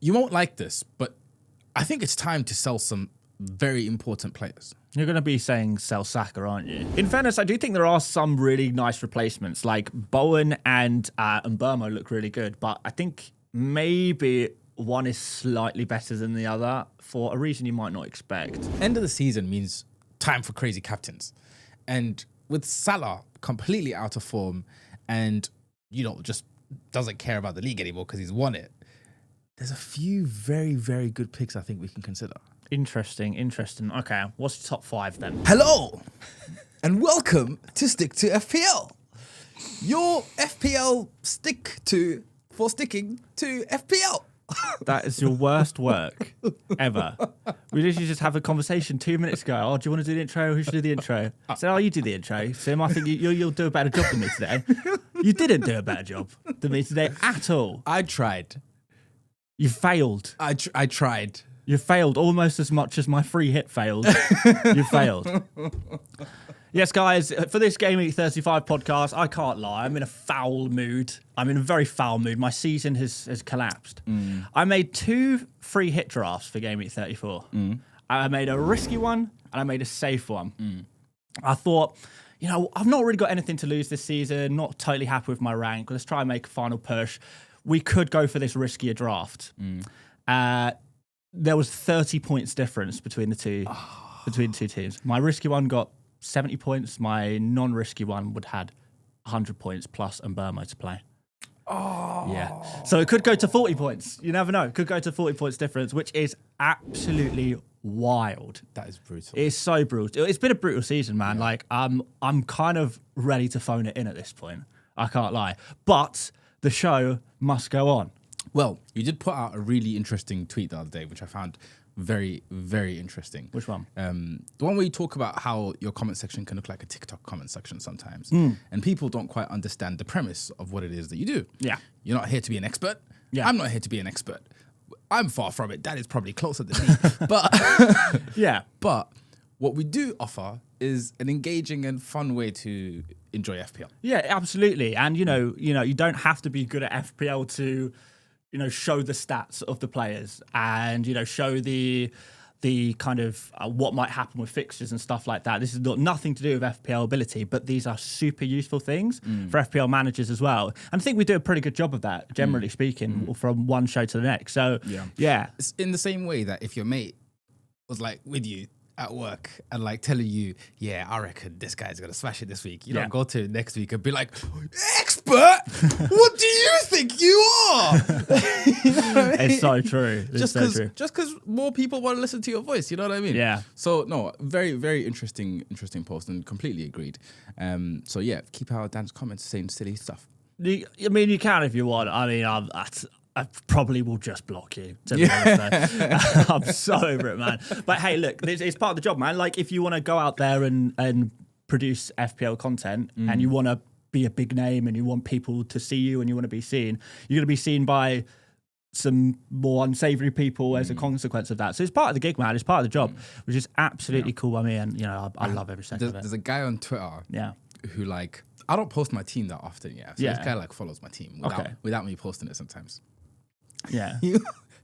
You won't like this, but I think it's time to sell some very important players. You're going to be saying sell Saka, aren't you? In fairness, I do think there are some really nice replacements. Like Bowen and Mbeumo look really good, but I think maybe one is slightly better than the other for a reason you might not expect. End of the season means time for crazy captains. And with Salah completely out of form and, just doesn't care about the league anymore because he's won it, there's a few very, very good picks I think we can consider. Interesting. Okay, what's your top 5 then? Hello, and welcome to Stick to FPL. Your FPL for sticking to FPL. That is your worst work ever. We literally just have a conversation 2 minutes ago. Oh, do you want to do the intro? Who should do the intro? I said, you do the intro. Sim, I think you'll do a better job than me today. You didn't do a better job than me today at all. I tried. You failed. I tried. You failed almost as much as my free hit failed. You failed. Yes, guys, for this Gameweek 35 podcast, I can't lie. I'm in a foul mood. I'm in a very foul mood. My season has collapsed. I made 2 free hit drafts for Gameweek 34. I made a risky one and I made a safe one. I thought, I've not really got anything to lose this season. Not totally happy with my rank. Let's try and make a final push. We could go for this riskier draft. There was 30 points difference between the two teams. My risky one got 70 points. My non-risky one would had 100 points plus Mbeumo to play. Oh. Yeah. So it could go to 40 points. You never know. It could go to 40 points difference, which is absolutely wild. That is brutal. It's so brutal. It's been a brutal season, man. Yeah. Like, I'm kind of ready to phone it in at this point. I can't lie. But the show must go on. Well, you did put out a really interesting tweet the other day, which I found very, very interesting. Which one? The one where you talk about how your comment section can look like a TikTok comment section sometimes. And people don't quite understand the premise of what it is that you do. Yeah. You're not here to be an expert. Yeah. I'm not here to be an expert. I'm far from it. That is probably closer than me. But yeah. But what we do offer is an engaging and fun way to enjoy FPL. Yeah, absolutely. And, you don't have to be good at FPL to show the stats of the players and, show the kind of what might happen with fixtures and stuff like that. This has got nothing to do with FPL ability, but these are super useful things for FPL managers as well. And I think we do a pretty good job of that, generally speaking, from one show to the next. So, yeah. It's in the same way that if your mate was like with you at work and like telling you, yeah, I reckon this guy's gonna smash it this week. You don't go to next week and be like, expert? What do you think you are? You know what I mean? It's so true. Just because more people want to listen to your voice, you know what I mean? Yeah. So no, very, very interesting post and completely agreed. So yeah, keep our Dan's comments saying silly stuff. You can if you want. I probably will just block you, to be honest. I'm so over it, man. But hey, look, it's part of the job, man. Like, if you want to go out there and produce FPL content and you want to be a big name and you want people to see you and you want to be seen, you're going to be seen by some more unsavory people as a consequence of that. So it's part of the gig, man. It's part of the job, which is absolutely cool by me. And, I love every second of it. There's a guy on Twitter who, like, I don't post my team that often, So this guy, like, follows my team without me posting it sometimes. Yeah.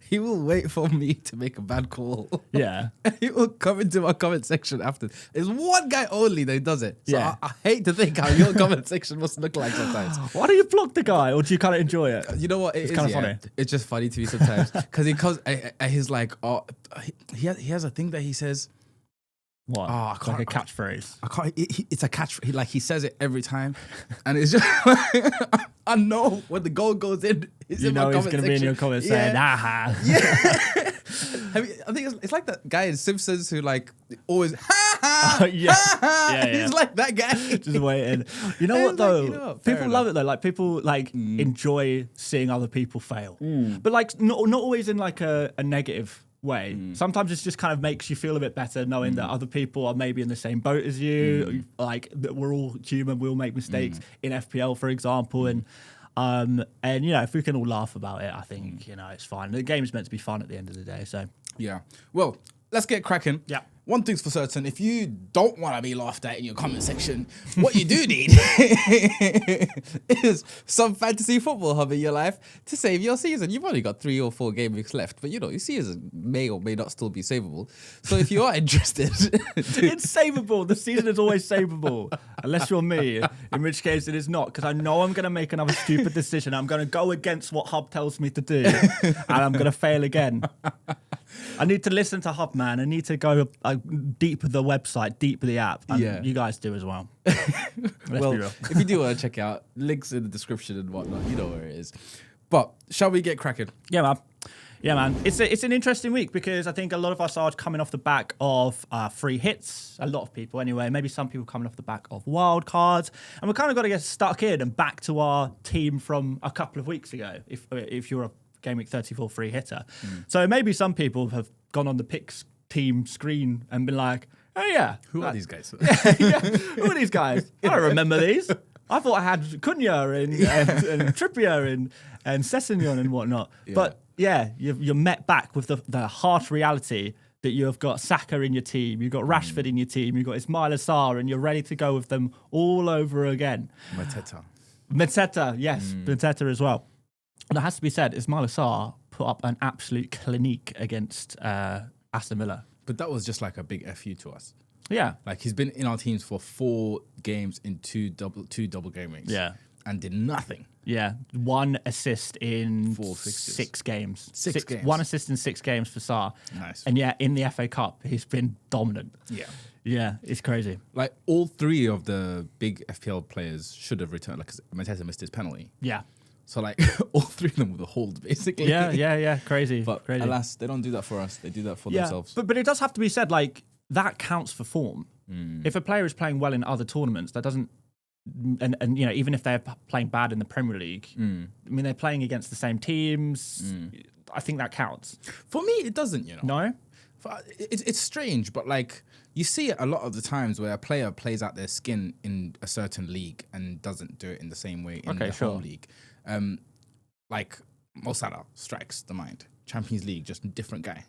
He will wait for me to make a bad call. Yeah. He will come into my comment section after. There's one guy only that does it. So I hate to think how your comment section must look like sometimes. Why do you block the guy, or do you kind of enjoy it? You know what? It's kind of funny. It's just funny to me sometimes. Because he comes, he's like, he has a thing that he says. What? Oh, like a catchphrase. I can't. It's a catchphrase. He says it every time, and it's just. I know when the goal goes in. He's going to be in your comments saying, "Ha Yeah. I think it's like that guy in Simpsons who like always He's like that guy. Just waiting. You know what though? People love it though. Like people enjoy seeing other people fail, but like not always in like a negative way. Sometimes it just kind of makes you feel a bit better knowing that other people are maybe in the same boat as you. Like that we're all human, we'll make mistakes in FPL, for example, and if we can all laugh about it, I think it's fine. The game is meant to be fun at the end of the day. So yeah. Well, let's get cracking. Yeah. One thing's for certain, if you don't want to be laughed at in your comment section, what you do need is some fantasy football hub in your life to save your season. You've only got 3 or 4 game weeks left, but your season may or may not still be savable. So if you are interested... It's savable. The season is always savable. Unless you're me, in which case it is not, because I know I'm going to make another stupid decision. I'm going to go against what Hub tells me to do, and I'm going to fail again. I need to listen to Hub, man. I need to go deep the website, deep the app. And you guys do as well. Well, if you do want to check out, links in the description and whatnot, you know where it is. But shall we get cracking? Yeah, man. Yeah, man. It's an interesting week because I think a lot of us are coming off the back of free hits. A lot of people, anyway. Maybe some people coming off the back of wild cards, and we're kind of got to get stuck in and back to our team from a couple of weeks ago. If you're a Game Week 34 free hitter, so maybe some people have gone on the picks team screen and been like, "Oh yeah, who are these guys? Who are these guys? I don't remember these. I thought I had Cunha and Trippier and Sessegnon and whatnot." Yeah. But yeah, you're met back with the harsh reality that you've got Saka in your team, you've got Rashford in your team, you've got Ismail Assar, and you're ready to go with them all over again. Mateta, yes, Mateta as well. And it has to be said, Ismail Assar put up an absolute clinique against Aston Villa. But that was just like a big FU to us. Yeah. Like he's been in our teams for 4 games in two double game weeks. Yeah. And did nothing. Yeah. 1 assist in 4 fixtures. 6 games. 6 games. 1 assist in 6 games for Sarr. Nice. And yeah, in the FA Cup, he's been dominant. Yeah. Yeah, it's crazy. Like all 3 of the big FPL players should have returned. Like Mateta missed his penalty. Yeah. So like all 3 of them were the hold basically. Yeah. Crazy. But crazy. Alas, they don't do that for us. They do that for themselves. But it does have to be said, like, that counts for form. If a player is playing well in other tournaments, that doesn't, and even if they're playing bad in the Premier League, I mean, they're playing against the same teams. I think that counts. For me, it doesn't, No? It's strange, but like you see it a lot of the times where a player plays out their skin in a certain league and doesn't do it in the same way in the home league. Like Mo Salah strikes the mind. Champions League, just a different guy.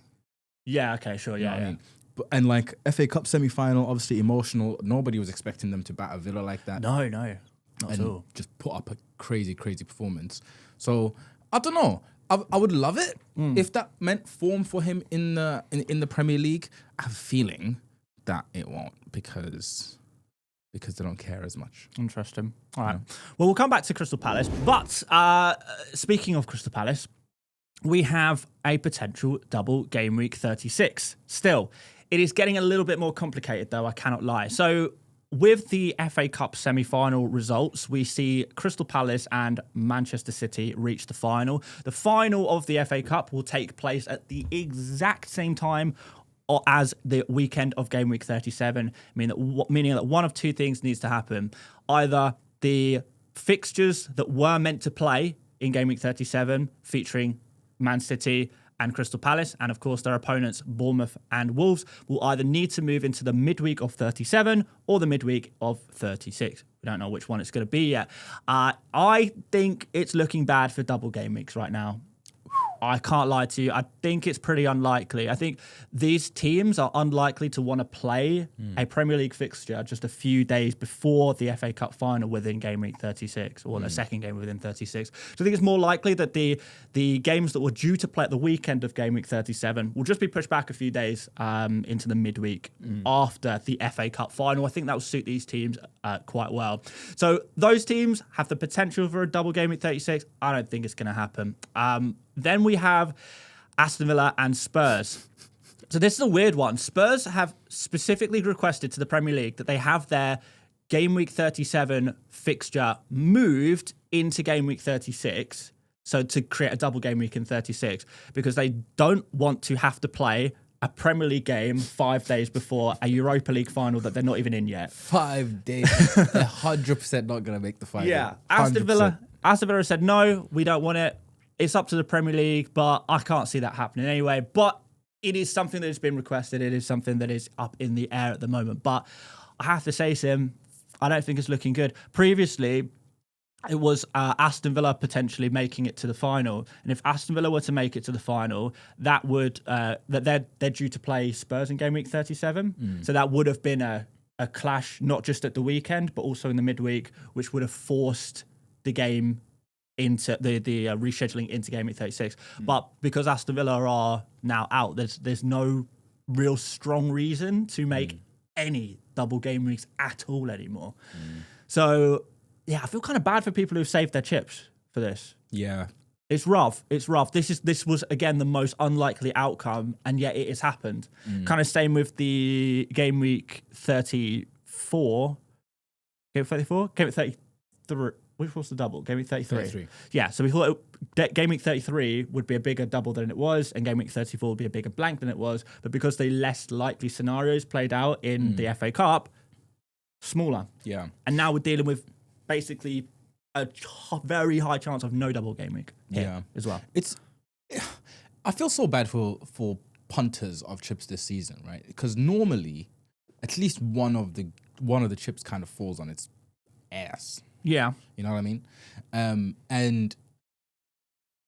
Yeah, okay, sure, yeah. I mean? And like FA Cup semi-final, obviously emotional. Nobody was expecting them to bat a Villa like that. No, not at all. Just put up a crazy performance. So I don't know. I would love it if that meant form for him in the Premier League. I have a feeling that it won't because they don't care as much. Interesting. All right. Well, we'll come back to Crystal Palace. But speaking of Crystal Palace, we have a potential double game week 36. Still, it is getting a little bit more complicated, though, I cannot lie. So with the FA Cup semi-final results, we see Crystal Palace and Manchester City reach the final. The final of the FA Cup will take place at the exact same time or as the weekend of Game Week 37, meaning that one of 2 things needs to happen. Either the fixtures that were meant to play in Game Week 37, featuring Man City and Crystal Palace, and of course their opponents, Bournemouth and Wolves, will either need to move into the midweek of 37 or the midweek of 36. We don't know which one it's going to be yet. I think it's looking bad for double game weeks right now. I can't lie to you. I think it's pretty unlikely. I think these teams are unlikely to want to play a Premier League fixture just a few days before the FA Cup final within Game Week 36, or the second game within 36. So I think it's more likely that the games that were due to play at the weekend of Game Week 37 will just be pushed back a few days into the midweek after the FA Cup final. I think that will suit these teams quite well. So those teams have the potential for a double Game Week 36. I don't think it's going to happen. Then we have Aston Villa and Spurs. So this is a weird one. Spurs have specifically requested to the Premier League that they have their Game Week 37 fixture moved into Game Week 36, so to create a double game week in 36, because they don't want to have to play a Premier League game 5 days before a Europa League final that they're not even in yet. 5 days. They're 100% not going to make the final. Yeah. Aston Villa said, no, we don't want it. It's up to the Premier League, but I can't see that happening anyway. But it is something that has been requested. It is something that is up in the air at the moment. But I have to say, Sim, I don't think it's looking good. Previously, it was Aston Villa potentially making it to the final, and if Aston Villa were to make it to the final, that would that they're due to play Spurs in game week 37. So that would have been a clash, not just at the weekend, but also in the midweek, which would have forced the game into the rescheduling into game week 36. But because Aston Villa are now out, there's no real strong reason to make any double game weeks at all anymore. So yeah, I feel kind of bad for people who've saved their chips for this. Yeah. It's rough. It's rough. This was again the most unlikely outcome, and yet it has happened. Kind of same with the game week 34. Game week 34? Game week 33. Which was the double? Game week 33. Yeah, so we thought game week 33 would be a bigger double than it was, and game week 34 would be a bigger blank than it was. But because the less likely scenarios played out in the FA Cup, smaller. Yeah. And now we're dealing with basically a very high chance of no double game week. As well. I feel so bad for punters of chips this season, right? Because normally, at least one of the chips kind of falls on its ass. Yeah. You know what I mean? And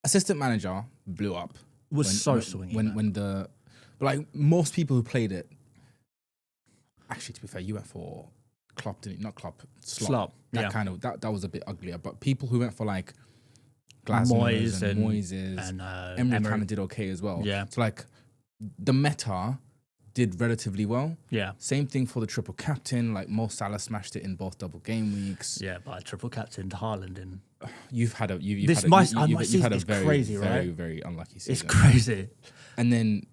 assistant manager blew up. Swinging. Like most people who played it, actually to be fair, you went for Klopp, didn't you? Not Klopp, Slop. That was a bit uglier. But people who went for like Glasner's and Moises and Emery kind of did okay as well. Yeah. So like the meta did relatively well. Yeah. Same thing for the triple captain. Like Mo Salah smashed it in both double game weeks. Yeah, but I triple captained Haaland in. You've had a very, crazy, very, very unlucky season. It's crazy. And then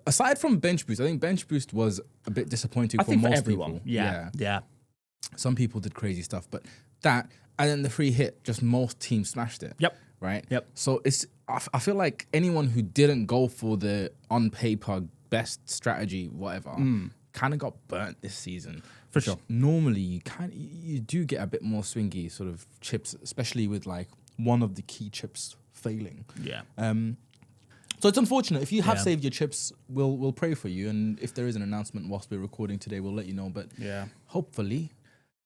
aside from bench boost, I think bench boost was a bit disappointing for most everyone. people. Yeah. Some people did crazy stuff, but that and then the free hit, just most teams smashed it. Yep. Right. Yep. So I feel like anyone who didn't go for the on paper best strategy, whatever, kind of got burnt this season. For sure. Normally, you do get a bit more swingy sort of chips, especially with like one of the key chips failing. Yeah. So it's unfortunate. If you have saved your chips, we'll pray for you. And if there is an announcement whilst we're recording today, we'll let you know. But hopefully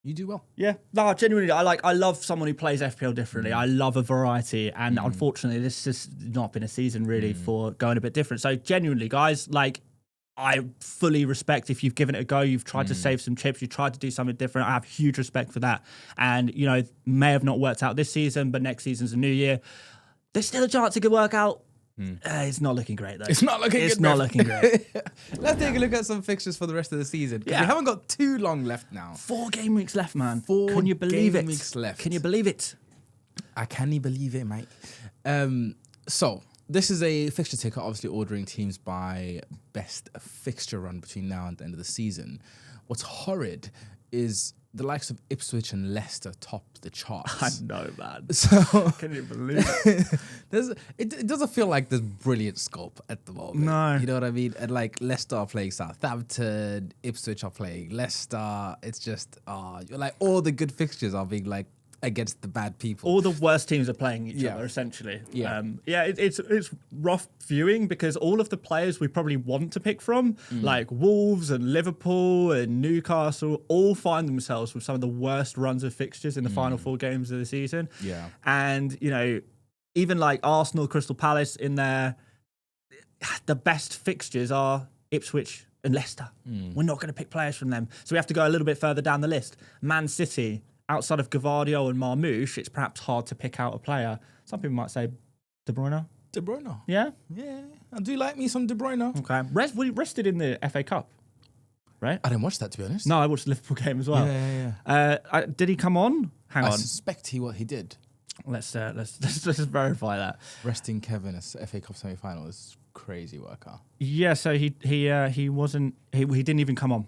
you do well. Yeah. No, genuinely, I love someone who plays FPL differently. I love a variety. And unfortunately, this has not been a season really for going a bit different. So genuinely, guys, like, I fully respect if you've given it a go, you've tried to save some chips, you've tried to do something different. I have huge respect for that. And, you know, may have not worked out this season, but next season's a new year. There's still a chance it could work out. It's not looking great, though. It's not looking good. It's not looking great. Let's take a look at some fixtures for the rest of the season. We haven't got too long left now. 4 game weeks left, man. Can you believe it? Weeks left. Can you believe it? I can't believe it, mate. So, this is a fixture ticker, obviously ordering teams by best fixture run between now and the end of the season. What's horrid is the likes of Ipswich and Leicester top the charts. I know, man. So can you believe it? It doesn't feel like there's brilliant scope at the moment. No. You know what I mean? And like Leicester are playing Southampton, Ipswich are playing Leicester. It's just, like all the good fixtures are being like against the bad people. All the worst teams are playing each other, essentially. Yeah. It's rough viewing because all of the players we probably want to pick from, like Wolves and Liverpool and Newcastle, all find themselves with some of the worst runs of fixtures in the final 4 games of the season. Yeah. And, you know, even like Arsenal, Crystal Palace in there, the best fixtures are Ipswich and Leicester. We're not going to pick players from them. So we have to go a little bit further down the list. Man City, outside of Gavardio and Marmouche, it's perhaps hard to pick out a player. Some people might say De Bruyne. De Bruyne. Yeah? Yeah. I do like me some De Bruyne. Okay. We rested in the FA Cup, right? I didn't watch that, to be honest. No, I watched the Liverpool game as well. Yeah. Did he come on? Hang on. I suspect he did. Let's verify that. Resting Kevin as FA Cup semi-final is crazy work, huh? Yeah, so he didn't even come on.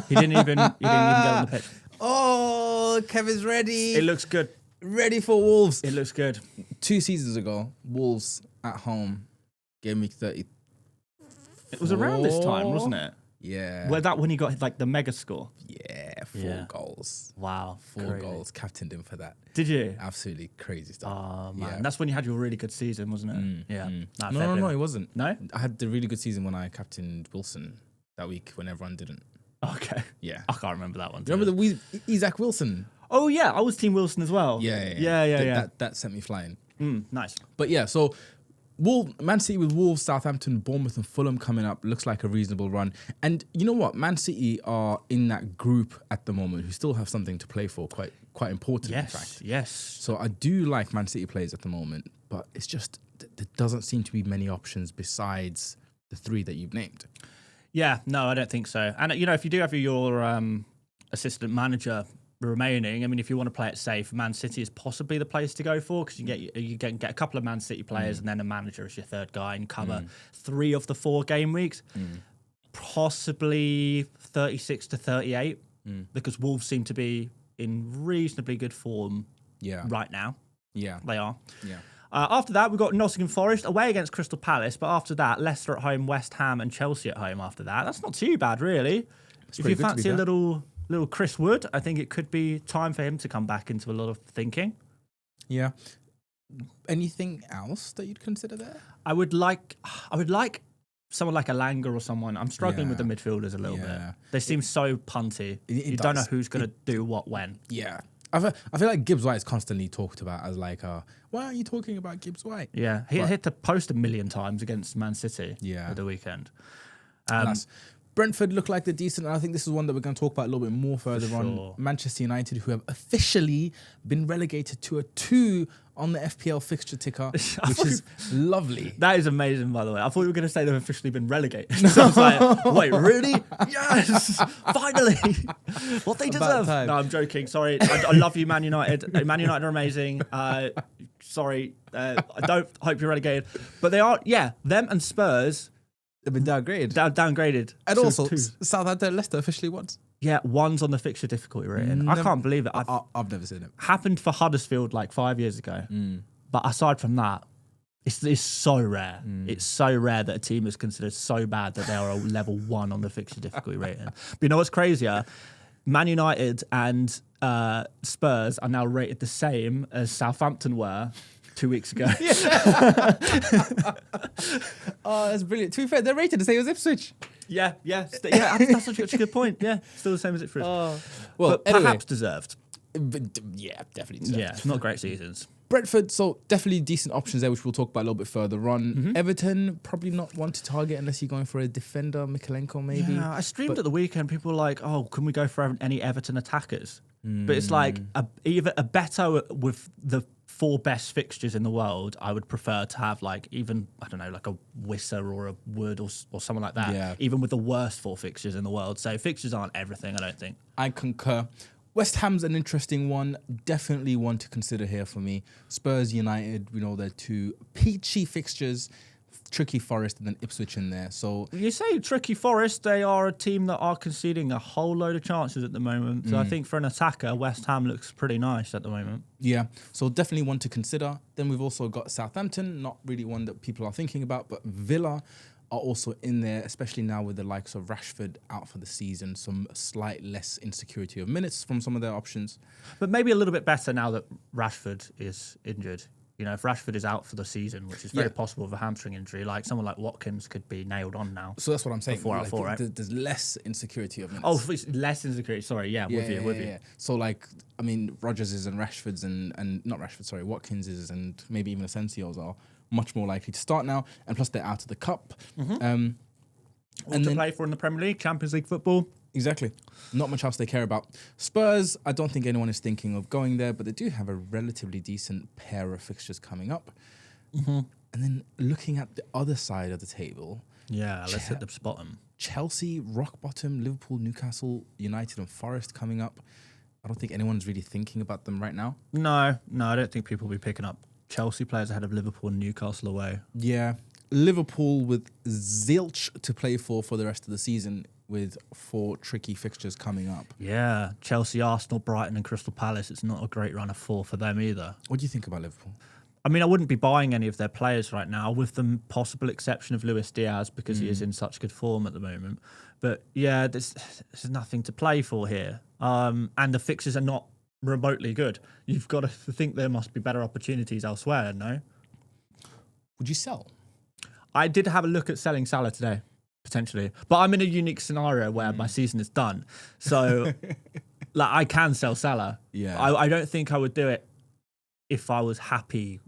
He didn't even get on the pitch. Oh, Kevin's ready. It looks good. Ready for Wolves. It looks good. 2 seasons ago, Wolves at home, game week 30. It was around this time, wasn't it? Yeah. When he got like the mega score. Yeah, 4 goals. Wow. 4 goals. Captained him for that. Did you? Absolutely crazy stuff. Oh, man. Yeah. That's when you had your really good season, wasn't it? Yeah. No, it wasn't. No? I had the really good season when I captained Wilson that week when everyone didn't. Okay. Yeah. I can't remember that one. Remember the Isaac Wilson? Oh yeah, I was Team Wilson as well. Yeah. That sent me flying. Nice. But yeah, so Man City with Wolves, Southampton, Bournemouth and Fulham coming up looks like a reasonable run. And you know what? Man City are in that group at the moment who still have something to play for, quite important, in fact. Yes. So I do like Man City players at the moment, but it's just there doesn't seem to be many options besides the three that you've named. Yeah, no, I don't think so. And, if you do have your assistant manager remaining, I mean, if you want to play it safe, Man City is possibly the place to go for, because you get a couple of Man City players and then a manager as your third guy and cover 3 of the 4 game weeks, possibly 36 to 38, because Wolves seem to be in reasonably good form right now. Yeah. They are. Yeah. After that, we've got Nottingham Forest away against Crystal Palace, but after that, Leicester at home, West Ham and Chelsea at home after that. That's not too bad, really. If you fancy a little Chris Wood, I think it could be time for him to come back into a lot of thinking. Yeah. Anything else that you'd consider there? I would like someone like a Langer or someone. I'm struggling with the midfielders a little bit. They seem so punty. You don't know who's going to do what when. Yeah. I feel like Gibbs White is constantly talked about as like, why aren't you talking about Gibbs White? Yeah, he hit the post a million times against Man City at the weekend. Brentford look like they're decent, and I think this is one that we're going to talk about a little bit more further on. Manchester United, who have officially been relegated to a 2 on the FPL fixture ticker, which is lovely. That is amazing, by the way. I thought you were going to say they've officially been relegated. So I was like, wait, really? Yes! Finally! What they deserve. No, I'm joking. Sorry. I love you, Man United. Man United are amazing. Sorry. I don't hope you're relegated. But they are, them and Spurs... They've been downgraded. Downgraded. And also, Southampton, Leicester officially once. Yeah, one's on the fixture difficulty rating. I can't believe it. I've never seen it. Happened for Huddersfield like 5 years ago. But aside from that, it's so rare. It's so rare that a team is considered so bad that they are a level 1 on the fixture difficulty rating. But you know what's crazier? Man United and Spurs are now rated the same as Southampton were 2 weeks ago. Oh, that's brilliant. To be fair, they're rated the same as Ipswich. That's such a good point. Yeah, still the same as Ipswich. But anyway, perhaps deserved. Yeah, definitely deserved. Yeah, not great seasons. Brentford, so definitely decent options there, which we'll talk about a little bit further on. Everton, probably not one to target unless you're going for a defender, Mikalenko maybe. Yeah, I streamed at the weekend. People were like, oh, can we go for any Everton attackers? But it's like either a better with the 4 best fixtures in the world, I would prefer to have like even, I don't know, like a Wisser or a Wood or someone like that, even with the worst 4 fixtures in the world. So fixtures aren't everything, I don't think. I concur. West Ham's an interesting one. Definitely one to consider here for me. Spurs, United, we know they're 2 peachy fixtures. Tricky Forest and then Ipswich in there. So you say Tricky Forest, they are a team that are conceding a whole load of chances at the moment. So I think for an attacker, West Ham looks pretty nice at the moment. Yeah, so definitely one to consider. Then we've also got Southampton, not really one that people are thinking about, but Villa are also in there, especially now with the likes of Rashford out for the season, some slight less insecurity of minutes from some of their options. But maybe a little bit better now that Rashford is injured. You know, if Rashford is out for the season, which is very possible with a hamstring injury, like someone like Watkins could be nailed on now. So that's what I'm saying. 4 out of 4, right? There's less insecurity of minutes. Oh, it's less insecurity. Sorry, with you. So like, I mean, Rodgers's and Rashford's and not Rashford, sorry, Watkins's and maybe even Asensio's are much more likely to start now. And plus they're out of the cup. And to play for in the Premier League, Champions League football. Exactly. Not much else they care about. Spurs, I don't think anyone is thinking of going there, but they do have a relatively decent pair of fixtures coming up. And then looking at the other side of the table. Yeah, let's hit the bottom. Chelsea, rock bottom, Liverpool, Newcastle, United and Forest coming up. I don't think anyone's really thinking about them right now. No, I don't think people will be picking up Chelsea players ahead of Liverpool and Newcastle away. Yeah. Liverpool with zilch to play for the rest of the season, with 4 tricky fixtures coming up. Yeah, Chelsea, Arsenal, Brighton and Crystal Palace. It's not a great run of 4 for them either. What do you think about Liverpool? I mean, I wouldn't be buying any of their players right now, with the possible exception of Luis Diaz, because he is in such good form at the moment. But yeah, there's nothing to play for here. And the fixtures are not remotely good. You've got to think there must be better opportunities elsewhere, no? Would you sell? I did have a look at selling Salah today. Potentially. But I'm in a unique scenario where my season is done. So Like, I can sell Salah. Yeah. I don't think I would do it if I was happy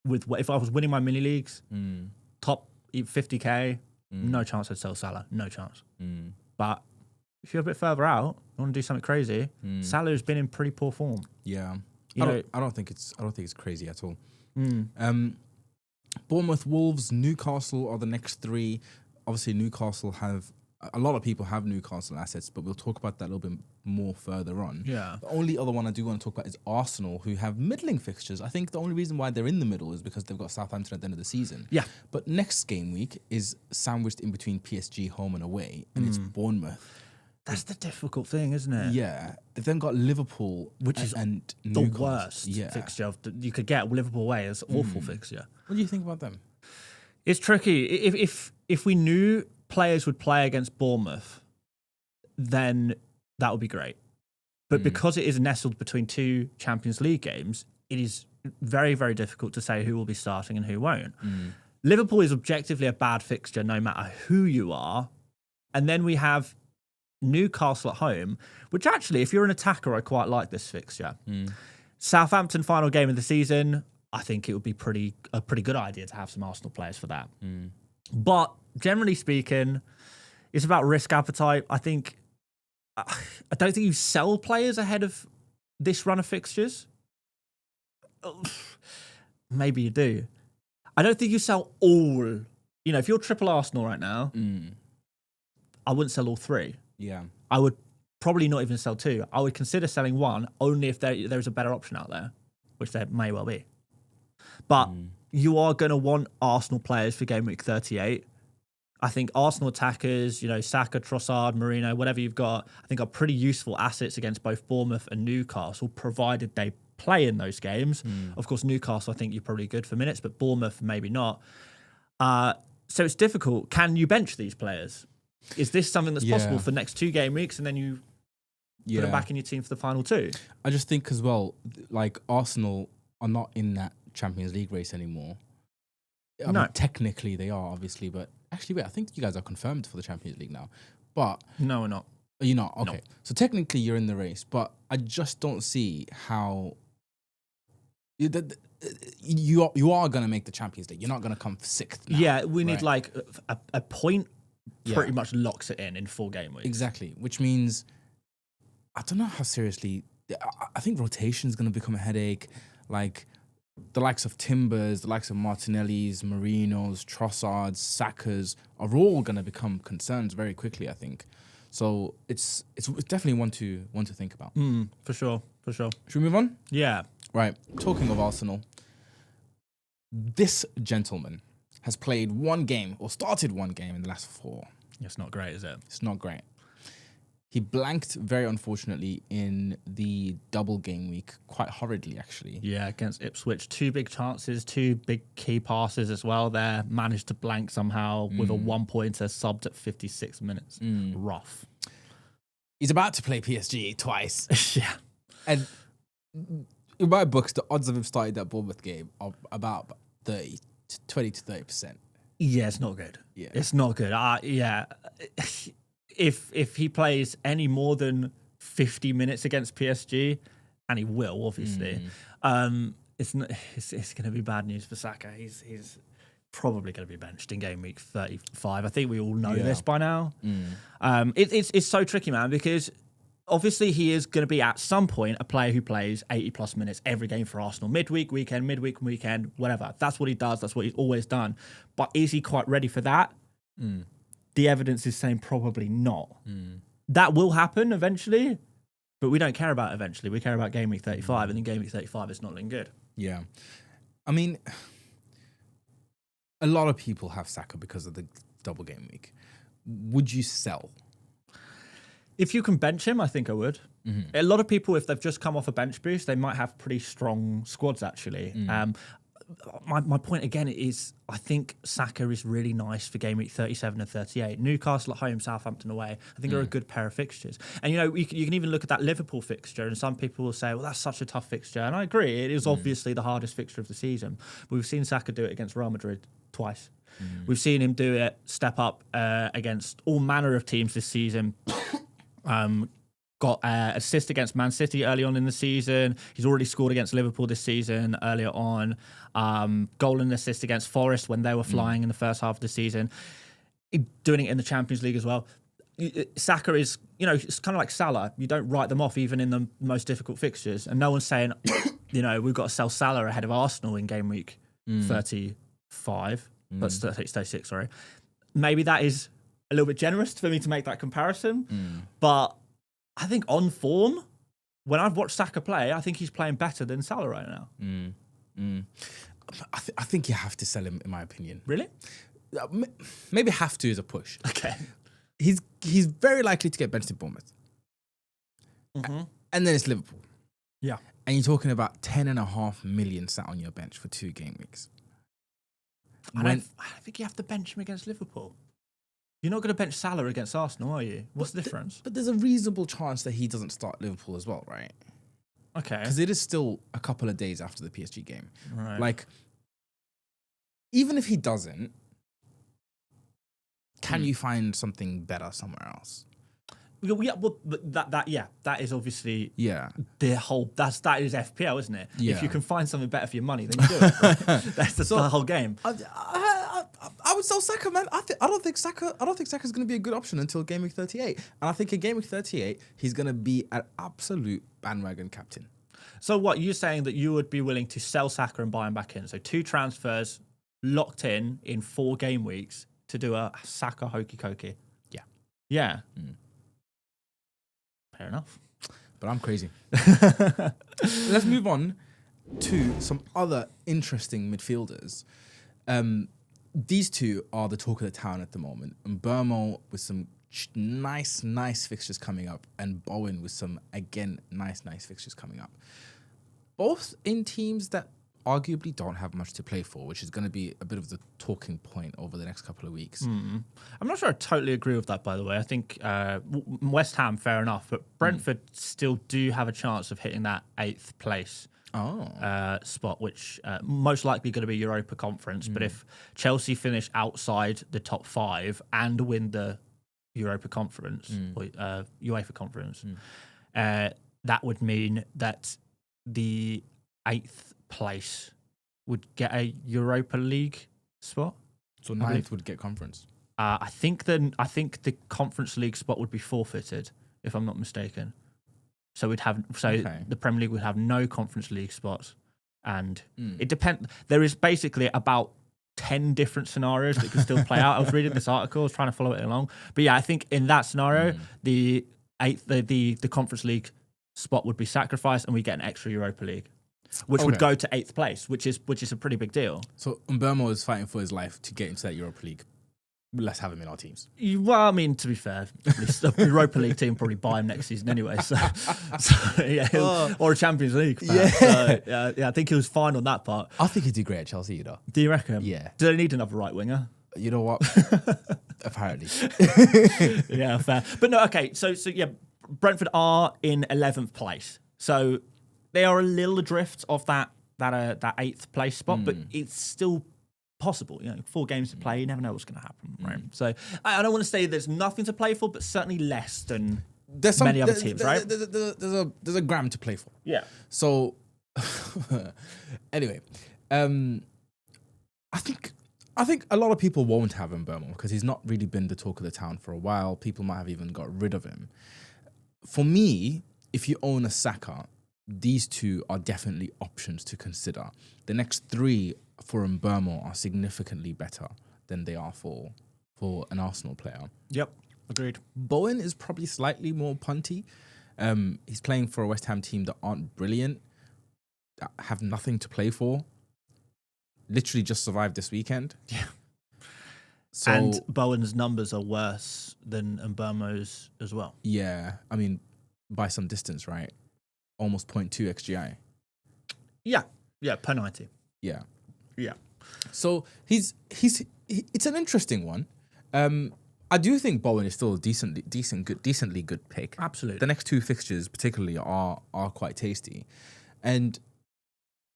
with if I was winning my mini leagues, top 50k. No chance I'd sell Salah. No chance. But if you're a bit further out, you want to do something crazy. Salah's been in pretty poor form. Yeah. I don't think it's crazy at all. Bournemouth, Wolves, Newcastle are the next three. Obviously, Newcastle have a lot of people have Newcastle assets, but we'll talk about that a little bit more further on. Yeah. The only other one I do want to talk about is Arsenal, who have middling fixtures. I think the only reason why they're in the middle is because they've got Southampton at the end of the season. Yeah. But next game week is sandwiched in between PSG home and away, and it's Bournemouth. That's the difficult thing, isn't it? Yeah. They've then got Liverpool, Which is and the Newcastle. worst fixture you could get. Liverpool away is awful fixture. What do you think about them? It's tricky. If we knew players would play against Bournemouth, then that would be great. But because it is nestled between two Champions League games, it is very, very difficult to say who will be starting and who won't. Liverpool is objectively a bad fixture no matter who you are. And then we have Newcastle at home, which actually, if you're an attacker, I quite like this fixture. Southampton final game of the season, I think it would be a pretty good idea to have some Arsenal players for that. But generally speaking, it's about risk appetite. I don't think you sell players ahead of this run of fixtures. Maybe you do. I don't think you sell all. If you're triple Arsenal right now, I wouldn't sell all three. Yeah. I would probably not even sell two. I would consider selling one only if there's a better option out there, which there may well be. But you are going to want Arsenal players for game week 38. I think Arsenal attackers, Saka, Trossard, Marino, whatever you've got, I think are pretty useful assets against both Bournemouth and Newcastle, provided they play in those games. Of course, Newcastle, I think you're probably good for minutes, but Bournemouth, maybe not. So it's difficult. Can you bench these players? Is this something that's possible for next 2 game weeks and then you put them back in your team for the final 2? I just think as well, like Arsenal are not in that Champions League race anymore. I mean, technically they are, obviously, but actually, wait, I think you guys are confirmed for the Champions League now. But no, we're not. Are you not? Okay. No. So technically you're in the race, but I just don't see how you are going to make the Champions League. You're not going to come 6th now. Yeah, we need like a point pretty much locks it in 4 game weeks. Exactly, which means I don't know how seriously. I think rotation is going to become a headache. Like the likes of Timbers, the likes of Martinelli's, Marinos, Trossards, Sakas are all going to become concerns very quickly, I think. So it's definitely one to think about. For sure. Should we move on? Yeah. Right. Talking of Arsenal, this gentleman has played one game or started one game in the last 4. It's not great, is it? It's not great. He blanked, very unfortunately, in the double game week, quite horridly, actually. Yeah, against Ipswich. 2 big chances, 2 big key passes as well there. Managed to blank somehow with a 1-pointer subbed at 56 minutes. Rough. He's about to play PSG twice. Yeah. And in my books, the odds of him starting that Bournemouth game are about 20 to 30%. Yeah, it's not good. Yeah. It's not good. Yeah. If he plays any more than 50 minutes against PSG, and he will, obviously, it's going to be bad news for Saka. He's probably going to be benched in game week 35. I think we all know this by now. It's so tricky, man, because obviously he is going to be at some point a player who plays 80 plus minutes every game for Arsenal, midweek, weekend, whatever. That's what he does. That's what he's always done. But is he quite ready for that? The evidence is saying probably not. That will happen eventually, but we don't care about eventually. We care about game week 35, and in game week 35, it's not looking good. Yeah. I mean, a lot of people have Saka because of the double game week. Would you sell? If you can bench him, I think I would. A lot of people, if they've just come off a bench boost, they might have pretty strong squads, actually. My point again is I think Saka is really nice for game week 37 and 38. Newcastle at home, Southampton away. I think are a good pair of fixtures. And, you can even look at that Liverpool fixture and some people will say, well, that's such a tough fixture. And I agree. It is obviously the hardest fixture of the season. But we've seen Saka do it against Real Madrid twice. We've seen him do it, step up against all manner of teams this season. got assist against Man City early on in the season. He's already scored against Liverpool this season earlier on. Goal and assist against Forest when they were flying in the first half of the season. Doing it in the Champions League as well. Saka is, it's kind of like Salah. You don't write them off even in the most difficult fixtures. And no one's saying, we've got to sell Salah ahead of Arsenal in game week 35. That's 36, sorry. Maybe that is a little bit generous for me to make that comparison. But I think on form, when I've watched Saka play, I think he's playing better than Salah right now. I think you have to sell him, in my opinion. Really? Maybe have to is a push. Okay. He's very likely to get benched at Bournemouth. And then it's Liverpool. Yeah. And you're talking about 10.5 million sat on your bench for 2 game weeks. I don't think you have to bench him against Liverpool. You're not going to bench Salah against Arsenal, are you? What's the difference? But there's a reasonable chance that he doesn't start Liverpool as well, right? Okay. Because it is still a couple of days after the PSG game. Right. Like, even if he doesn't, can you find something better somewhere else? Yeah, well, that is obviously the whole. That is FPL, isn't it? Yeah. If you can find something better for your money, then you do it. Right? That's the whole game. I would sell Saka, man. I don't think Saka's going to be a good option until game week 38. And I think in game week 38, he's going to be an absolute bandwagon captain. So what, you're saying that you would be willing to sell Saka and buy him back in? So 2 transfers locked in 4 game weeks to do a Saka hokey cokey. Yeah. Yeah. Fair enough. But I'm crazy. Let's move on to some other interesting midfielders. These 2 are the talk of the town at the moment. Mbeumo with some nice fixtures coming up, and Bowen with some, again, nice fixtures coming up. Both in teams that arguably don't have much to play for, which is going to be a bit of the talking point over the next couple of weeks. I'm not sure I totally agree with that, by the way. I think West Ham, fair enough, but Brentford still do have a chance of hitting that 8th place spot, which most likely going to be Europa Conference. But if Chelsea finish outside the top 5 and win the Europa Conference, or UEFA Conference, that would mean that the 8th place would get a Europa League spot. So 9th would get conference. I think the Conference League spot would be forfeited, if I'm not mistaken. So the Premier League would have no Conference League spots, and it depends. There is basically about 10 different scenarios that can still play out. I was reading this article, I was trying to follow it along, but yeah, I think in that scenario, the Conference League spot would be sacrificed, and we get an extra Europa League, which would go to 8th place, which is a pretty big deal. So Mbeumo is fighting for his life to get into that Europa League. Let's have him in our teams. Well, I mean, to be fair, the Europa League team probably buy him next season anyway. So yeah, or a Champions League. So, I think he was fine on that part. I think he'd do great at Chelsea, Do you reckon? Yeah. Do they need another right winger? You know what? Apparently. Yeah, fair. But no, okay. So yeah, Brentford are in 11th place. So they are a little adrift of that 8th place spot, but it's still possible. 4 games to play, you never know what's going to happen, right? So I don't want to say there's nothing to play for, but certainly less than many other teams, right? There's a gram to play for. Yeah. So anyway, I think a lot of people won't have Mbeumo because he's not really been the talk of the town for a while. People might have even got rid of him. For me, if you own a Saka, these 2 are definitely options to consider. The next 3 for Mbeumo are significantly better than they are for an Arsenal player. Yep, agreed. Bowen is probably slightly more punty. He's playing for a West Ham team that aren't brilliant, that have nothing to play for. Literally just survived this weekend. Yeah. So, and Bowen's numbers are worse than Mbeumo's as well. Yeah, I mean, by some distance, right? Almost 0.2 XGI. Yeah, per 90. Yeah. Yeah. So it's an interesting one. I do think Bowen is still a decently good pick. Absolutely. The next 2 fixtures particularly are quite tasty. And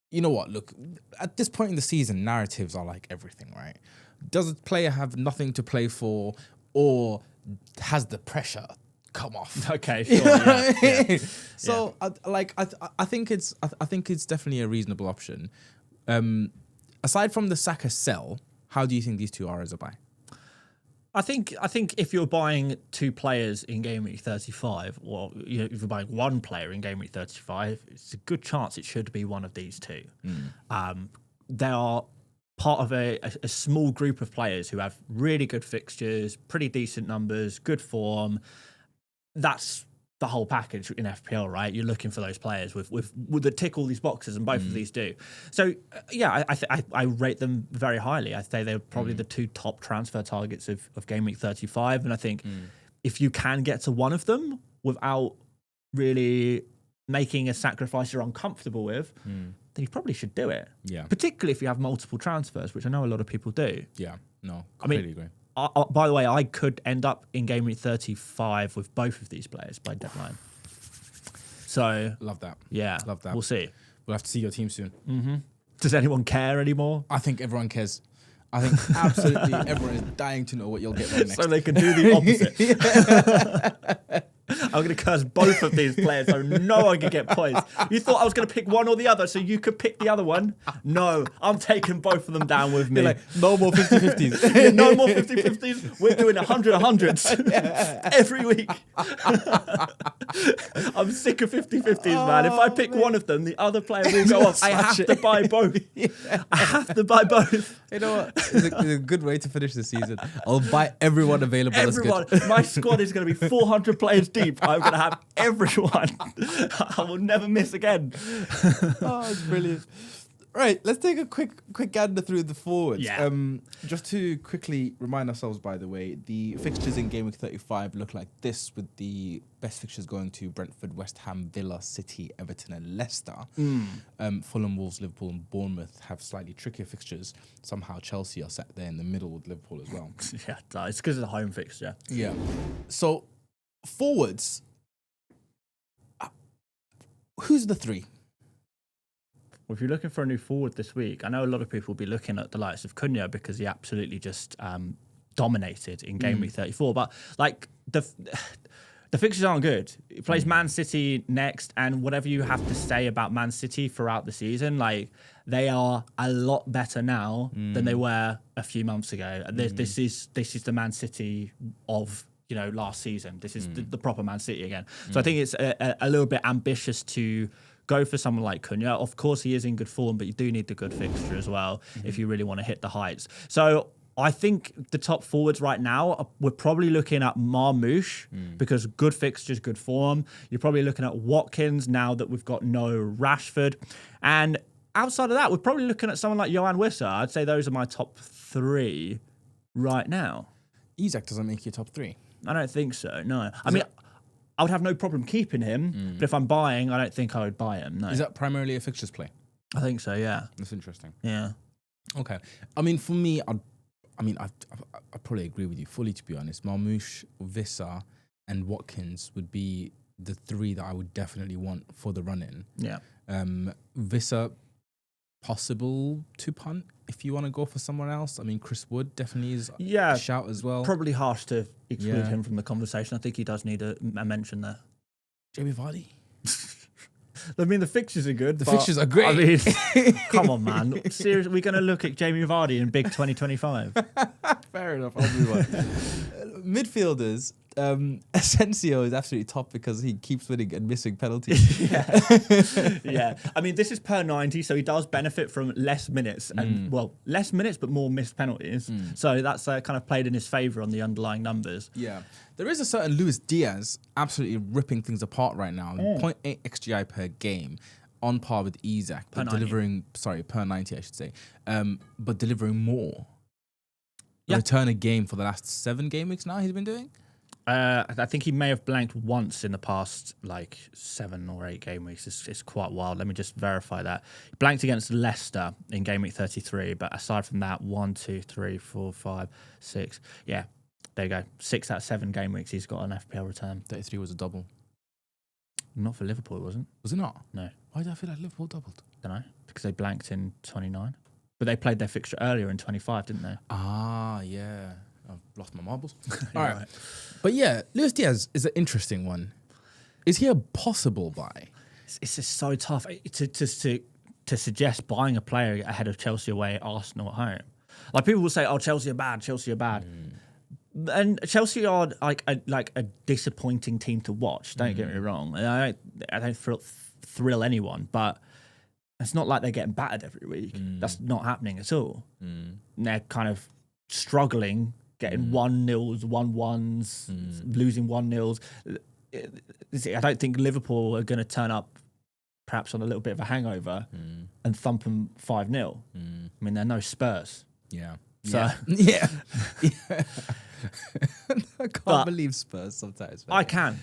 you know what? Look, at this point in the season, narratives are like everything, right? Does a player have nothing to play for, or has the pressure come off. Okay, sure. Yeah. So I think it's definitely a reasonable option. Aside from the Saka sell, how do you think these two are as a buy? I think if you're buying two players in Game Week 35, or if you're buying one player in Game Week 35, it's a good chance it should be one of these two. They are part of a small group of players who have really good fixtures, pretty decent numbers, good form. That's the whole package in FPL, right? You're looking for those players with that tick all these boxes, and both of these do. So I rate them very highly. I say they're probably the two top transfer targets of Game Week 35, and I think if you can get to one of them without really making a sacrifice you're uncomfortable with, then you probably should do it. Yeah. Particularly if you have multiple transfers, which I know a lot of people do. Yeah. No, completely agree. By the way, I could end up in Game Week 35 with both of these players by deadline. So Love that. Yeah, Love that. We'll see. We'll have to see your team soon. Does anyone care anymore? I think everyone cares. I think absolutely everyone is dying to know what you'll get next. So they can do the opposite. I'm going to curse both of these players so no one can get points. You thought I was going to pick one or the other so you could pick the other one? No, I'm taking both of them down with me. You're like, no more 50-50s. No more 50-50s. We're doing 100-100s every week. I'm sick of 50-50s, man. If I pick one of them, the other player will go off. I have to buy both. I have to buy both. You know what? It's a good way to finish the season. I'll buy everyone available. Everyone. That's good. My squad is going to be 400 players deep. I'm going to have everyone. I will never miss again. Oh, it's brilliant. Right, let's take a quick gander through the forwards. Yeah. Just to quickly remind ourselves, by the way, the fixtures in Game Week 35 look like this, with the best fixtures going to Brentford, West Ham, Villa, City, Everton and Leicester. Fulham, Wolves, Liverpool and Bournemouth have slightly trickier fixtures. Somehow Chelsea are sat there in the middle with Liverpool as well. Yeah, it's because of the home fixture. Yeah. So, forwards, who's the three? Well, if you're looking for a new forward this week, I know a lot of people will be looking at the likes of Cunha because he absolutely just dominated in Game Week 34. But like the fixtures aren't good. He plays Man City next, and whatever you have to say about Man City throughout the season, like they are a lot better now than they were a few months ago. This is the Man City of last season. This is the proper Man City again. So I think it's a little bit ambitious to go for someone like Cunha. Of course, he is in good form, but you do need the good fixture as well if you really want to hit the heights. So I think the top forwards right now, we're probably looking at Marmoush because good fixtures, good form. You're probably looking at Watkins now that we've got no Rashford. And outside of that, we're probably looking at someone like Yohan Wissa. I'd say those are my top three right now. Isak doesn't make your top three. I don't think so, no. I mean, I would have no problem keeping him, but if I'm buying, I don't think I would buy him, no. Is that primarily a fixtures play? I think so, yeah. That's interesting. Yeah. Okay. I mean, for me, I probably agree with you fully, to be honest. Marmoush, Wissa and Watkins would be the three that I would definitely want for the run-in. Yeah. Wissa, possible to punt if you want to go for someone else. I mean, Chris Wood definitely is a shout as well. Probably harsh to exclude him from the conversation. I think he does need a mention there. Jamie Vardy. I mean, the fixtures are good. The fixtures are great. I mean, come on, man. Seriously, we're going to look at Jamie Vardy in Big 2025. Fair enough. I'll move on. Midfielders. Asensio is absolutely top because he keeps winning and missing penalties. Yeah. I mean, this is per 90, so he does benefit from less minutes and less minutes but more missed penalties. So that's kind of played in his favour on the underlying numbers. Yeah. There is a certain Luis Diaz absolutely ripping things apart right now. 0.8 XGI per game, on par with Isak, but per 90, I should say. But delivering more. Return a game for the last 7 game weeks now he's been doing. I think he may have blanked once in the past, 7 or 8 game weeks. It's quite wild. Let me just verify that. He blanked against Leicester in game week 33, but aside from that, 1, 2, 3, 4, 5, 6. Yeah, there you go. 6 out of 7 game weeks he's got an FPL return. 33 was a double. Not for Liverpool, it wasn't. Was it not? No. Why did I feel like Liverpool doubled? Don't know. Because they blanked in 29. But they played their fixture earlier in 25, didn't they? Ah, yeah. I've lost my marbles. All right. But yeah, Luis Diaz is an interesting one. Is he a possible buy? It's just so tough to suggest buying a player ahead of Chelsea away, Arsenal at home. Like people will say, "Oh, Chelsea are bad. Chelsea are bad," and Chelsea are like a disappointing team to watch. Don't get me wrong. I don't thrill anyone, but it's not like they're getting battered every week. That's not happening at all. They're kind of struggling, getting 1-0s, 1-1s, losing 1-0s. I don't think Liverpool are going to turn up perhaps on a little bit of a hangover and thump them 5-0. I mean, they're no Spurs. Yeah. So yeah. I can't believe Spurs sometimes. I can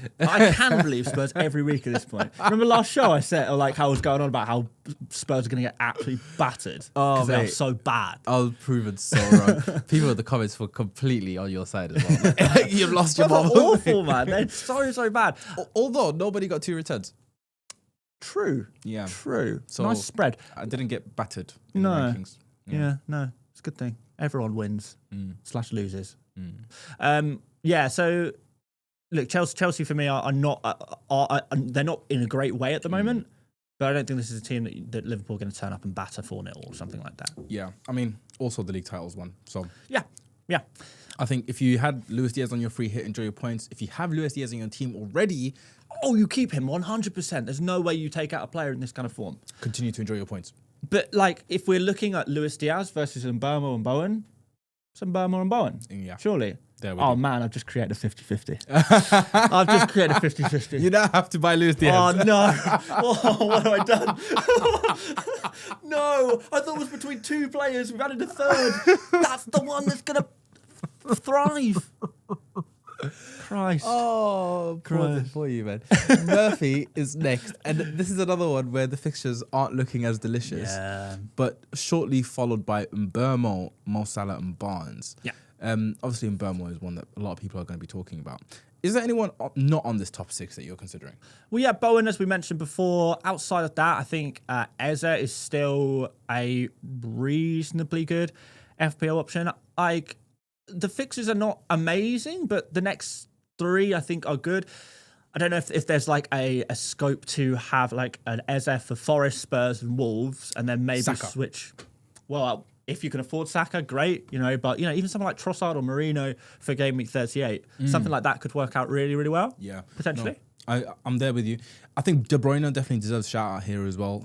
believe Spurs every week at this point. Remember last show I said like how I was going on about how Spurs are going to get absolutely battered because they are so bad. I was proven so wrong. People in the comments were completely on your side as well. Like, you've lost your marbles. Awful, man. They're so bad. Although nobody got 2 returns. True. Yeah. True. So nice spread. I didn't get battered in the rankings. Yeah, no. It's a good thing. Everyone wins / loses. So look, Chelsea for me are not they're not in a great way at the moment, but I don't think this is a team that Liverpool are going to turn up and batter 4-0 or something like that. Yeah, I mean, also the league titles won. So yeah. I think if you had Luis Diaz on your free hit, enjoy your points. If you have Luis Diaz on your team already, you keep him 100%. There's no way you take out a player in this kind of form. Continue to enjoy your points. But like, if we're looking at Luis Diaz versus Mbeumo and Bowen, it's Mbeumo and Bowen. Yeah, surely. Man, I've just created a 50-50. I've just created a 50-50. You don't have to buy Luis Diaz. Oh, no. What have I done? No. I thought it was between 2 players. We've added a third. That's the one that's going to thrive. Christ. Oh, for you, man. Murphy is next. And this is another one where the fixtures aren't looking as delicious. Yeah. But shortly followed by Mbeumo, Mo Salah and Barnes. Yeah. Obviously, Mbeumo is one that a lot of people are going to be talking about. Is there anyone not on this top 6 that you're considering? Well, yeah, Bowen, as we mentioned before. Outside of that, I think Eze is still a reasonably good FPL option. Like, the fixes are not amazing, but the next 3 I think are good. I don't know if there's like a scope to have like an Eze for Forest, Spurs and Wolves, and then maybe Saka. switch. Well, if you can afford Saka, great, but even someone like Trossard or Marino for Gameweek 38, something like that could work out really, really well. Yeah, potentially. No, I'm there with you. I think De Bruyne definitely deserves a shout out here as well.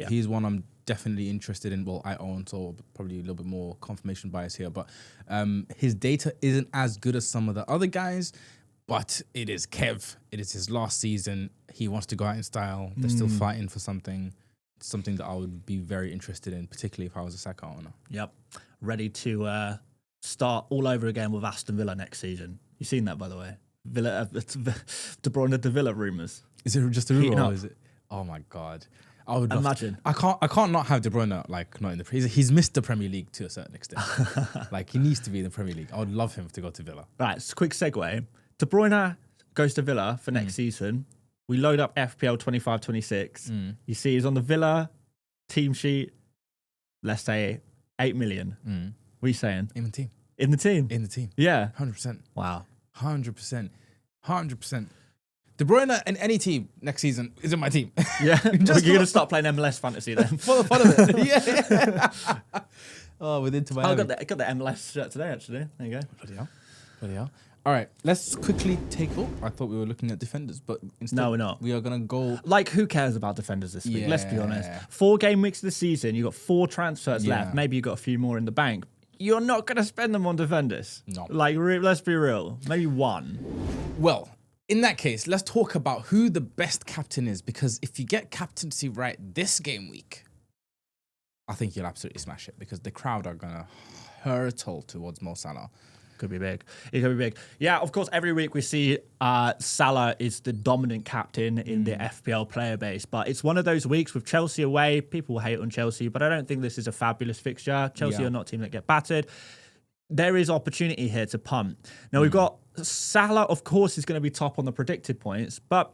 He's one I'm definitely interested in. Well, I own, so probably a little bit more confirmation bias here, but his data isn't as good as some of the other guys. But it is Kev. It is his last season. He wants to go out in style. They're still fighting for something that I would be very interested in, particularly if I was a Saka owner. Yep. Ready to start all over again with Aston Villa next season. You seen that, by the way? Villa, De Bruyne to Villa rumours. Is it just a rumour or is it? Oh my God. I would imagine. I can't not have De Bruyne not in the he's missed the Premier League to a certain extent. Like, he needs to be in the Premier League. I would love him to go to Villa. Right, it's a quick segue. De Bruyne goes to Villa for next season. We load up FPL 25-26. You see he's on the Villa team sheet, let's say 8 million. What are you saying? In the team. In the team? In the team. Yeah. 100%. Wow. 100%. 100%. De Bruyne in any team next season is in my team. Yeah. You're going to start playing MLS fantasy then. For the fun of it. Yeah. Oh, we're into Miami. I got the MLS shirt today, actually. There you go. Bloody hell. All right, let's quickly take... Oh, I thought we were looking at defenders, but instead... No, we're not. We are going to go... Like, who cares about defenders this week? Yeah. Let's be honest. 4 game weeks of the season, you got 4 transfers left. Maybe you got a few more in the bank. You're not going to spend them on defenders. No. Like, let's be real. Maybe 1. Well, in that case, let's talk about who the best captain is, because if you get captaincy right this game week, I think you'll absolutely smash it, because the crowd are going to hurtle towards Mo Salah. Could be big. It could be big. Yeah, of course, every week we see Salah is the dominant captain in the FPL player base. But it's one of those weeks with Chelsea away. People will hate on Chelsea, but I don't think this is a fabulous fixture. Chelsea are not a team that get battered. There is opportunity here to punt. Now, we've got Salah, of course, is going to be top on the predicted points. But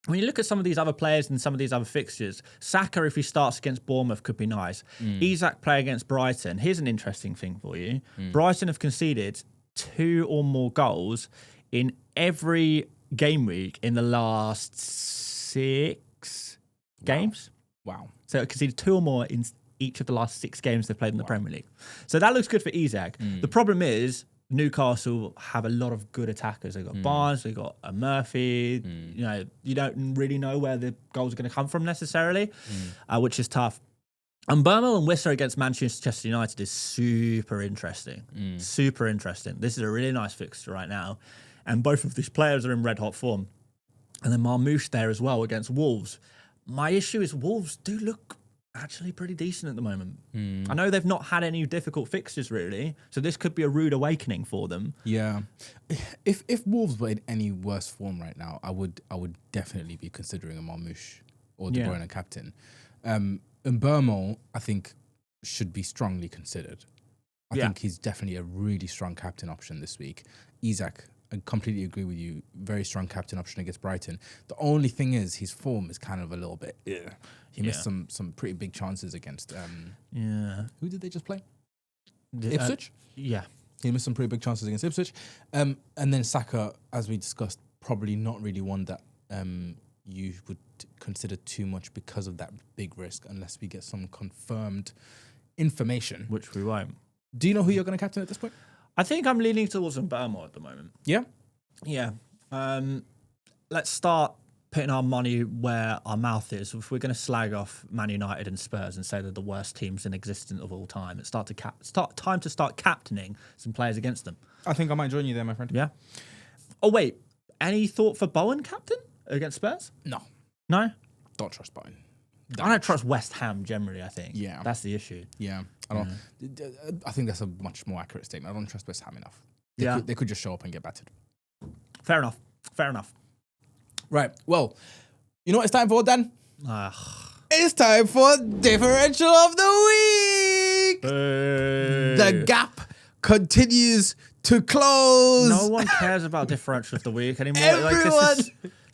when you look at some of these other players and some of these other fixtures, Saka, if he starts against Bournemouth, could be nice. Isak play against Brighton. Here's an interesting thing for you. Brighton have conceded 2 or more goals in every game week in the last 6 games. Wow. So it conceded 2 or more in each of the last 6 games they've played in the Premier League. So that looks good for Isak. The problem is Newcastle have a lot of good attackers. They've got Barnes, they've got a Murphy. You know, you don't really know where the goals are going to come from necessarily, which is tough. And Mbeumo and Wissa against Manchester United is super interesting. Super interesting. This is a really nice fixture right now. And both of these players are in red-hot form. And then Marmoush there as well against Wolves. My issue is Wolves do look actually pretty decent at the moment. I know they've not had any difficult fixtures really, so this could be a rude awakening for them. Yeah. If Wolves were in any worse form right now, I would definitely be considering a Marmoush or De Bruyne captain. Mbeumo, I think, should be strongly considered. I think he's definitely a really strong captain option this week. Isak, I completely agree with you. Very strong captain option against Brighton. The only thing is his form is kind of a little bit. He missed some pretty big chances against. Who did they just play? Ipswich. He missed some pretty big chances against Ipswich. And then Saka, as we discussed, probably not really one that you would consider too much because of that big risk, unless we get some confirmed information, Which we won't. Do you know who you're going to captain at this point? I think I'm leaning towards Mbeumo at the moment. Yeah. Let's start putting our money where our mouth is. If we're going to slag off Man United and Spurs and say they're the worst teams in existence of all time, it's time to start captaining some players against them. I think I might join you there, my friend. Yeah. Oh wait, any thought for Bowen captain against Spurs? No. Don't trust Bowen. I don't trust West Ham generally, I think. Yeah. That's the issue. Yeah. I think that's a much more accurate statement. I don't trust West Ham enough. They could just show up and get battered. Fair enough. Right. Well, you know what it's time for, Dan? It's time for Differential of the Week. The gap continues to close. No one cares about Differential of the Week anymore. Everyone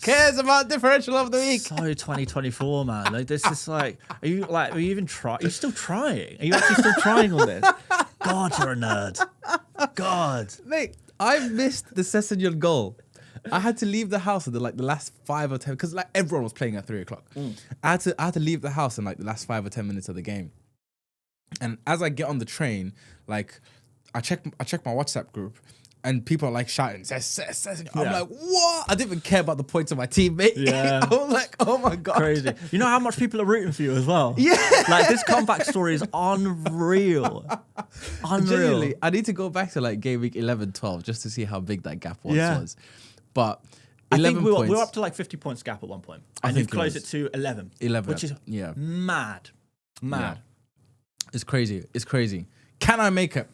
cares about Differential of the Week. So 2024, man. Like this is like, are you even trying? Are you still trying? Are you actually still trying on this? God, you're a nerd. God. Mate, I missed the Sessegnon goal. I had to leave the house at the last 5 or 10 because everyone was playing at 3:00. I had to leave the house in the last 5 or 10 minutes of the game. And as I get on the train, I check my WhatsApp group, and people are shouting, Sessegnon. I'm like, what? I didn't even care about the points of my teammate. Yeah. I was like, oh my God. Crazy. You know how much people are rooting for you as well? Yeah. This comeback story is unreal. Genuinely, I need to go back to game week 11, 12 just to see how big that gap was. But 11 points. We were up to 50 points gap at one point. And you've closed it to 11. 11. Which is mad. Yeah. It's crazy. Can I make it?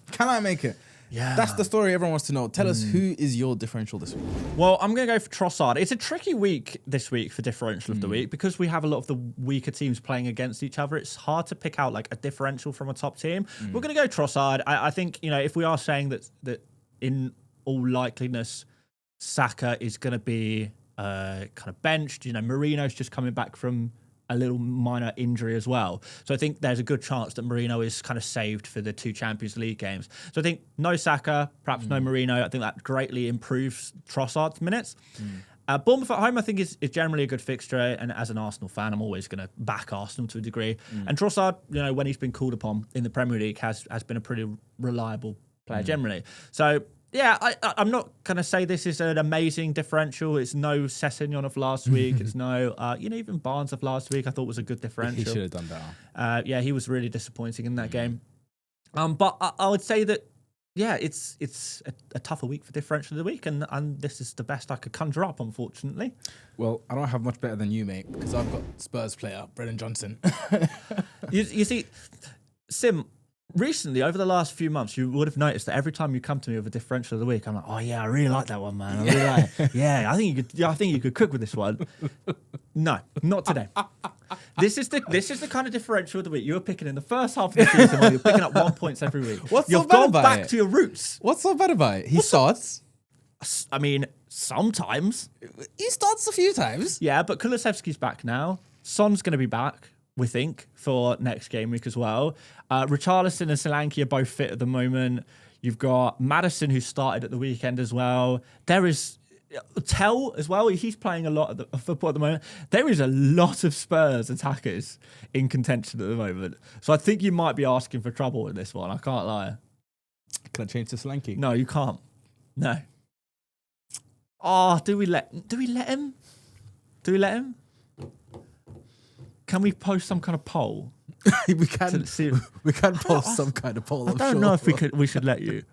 Yeah. That's the story everyone wants to know. Tell us, who is your differential this week? Well, I'm going to go for Trossard. It's a tricky week this week for differential of the week because we have a lot of the weaker teams playing against each other. It's hard to pick out a differential from a top team. We're going to go Trossard. I think, if we are saying that in all likeliness, Saka is going to be kind of benched. Marino's just coming back from a little minor injury as well. So I think there's a good chance that Marino is kind of saved for the 2 Champions League games. So I think no Saka, perhaps no Marino. I think that greatly improves Trossard's minutes. Bournemouth at home, I think, is generally a good fixture. And as an Arsenal fan, I'm always going to back Arsenal to a degree. And Trossard, when he's been called upon in the Premier League, has been a pretty reliable player generally. So yeah, I'm not going to say this is an amazing differential. It's no Sessegnon of last week. It's no, even Barnes of last week I thought was a good differential. He should have done better. He was really disappointing in that game. But I would say that, it's a tougher week for differential of the week, and this is the best I could conjure up, unfortunately. Well, I don't have much better than you, mate, because I've got Spurs player, Brennan Johnson. You see, Sim, recently, over the last few months, you would have noticed that every time you come to me with a differential of the week, I'm like, oh yeah, I really like that one, man. I really like it. Yeah, I think you could cook with this one. No, not today. This is the kind of differential of the week you were picking in the first half of the season where you're picking up 1 point every week. You've gone back to your roots. What's so bad about it? He starts. I mean, sometimes. He starts a few times. Yeah, but Kulusevski's back now. Son's going to be back, we think, for next game week as well. Richarlison and Solanke are both fit at the moment. You've got Maddison, who started at the weekend as well. There is Tell as well. He's playing a lot of football at the moment. There is a lot of Spurs attackers in contention at the moment. So I think you might be asking for trouble in this one. I can't lie. Can I change to Solanke? No, you can't. No. Oh, do we let him? Do we let him? Can we post some kind of poll? we can post some kind of poll. I don't know if we should let you.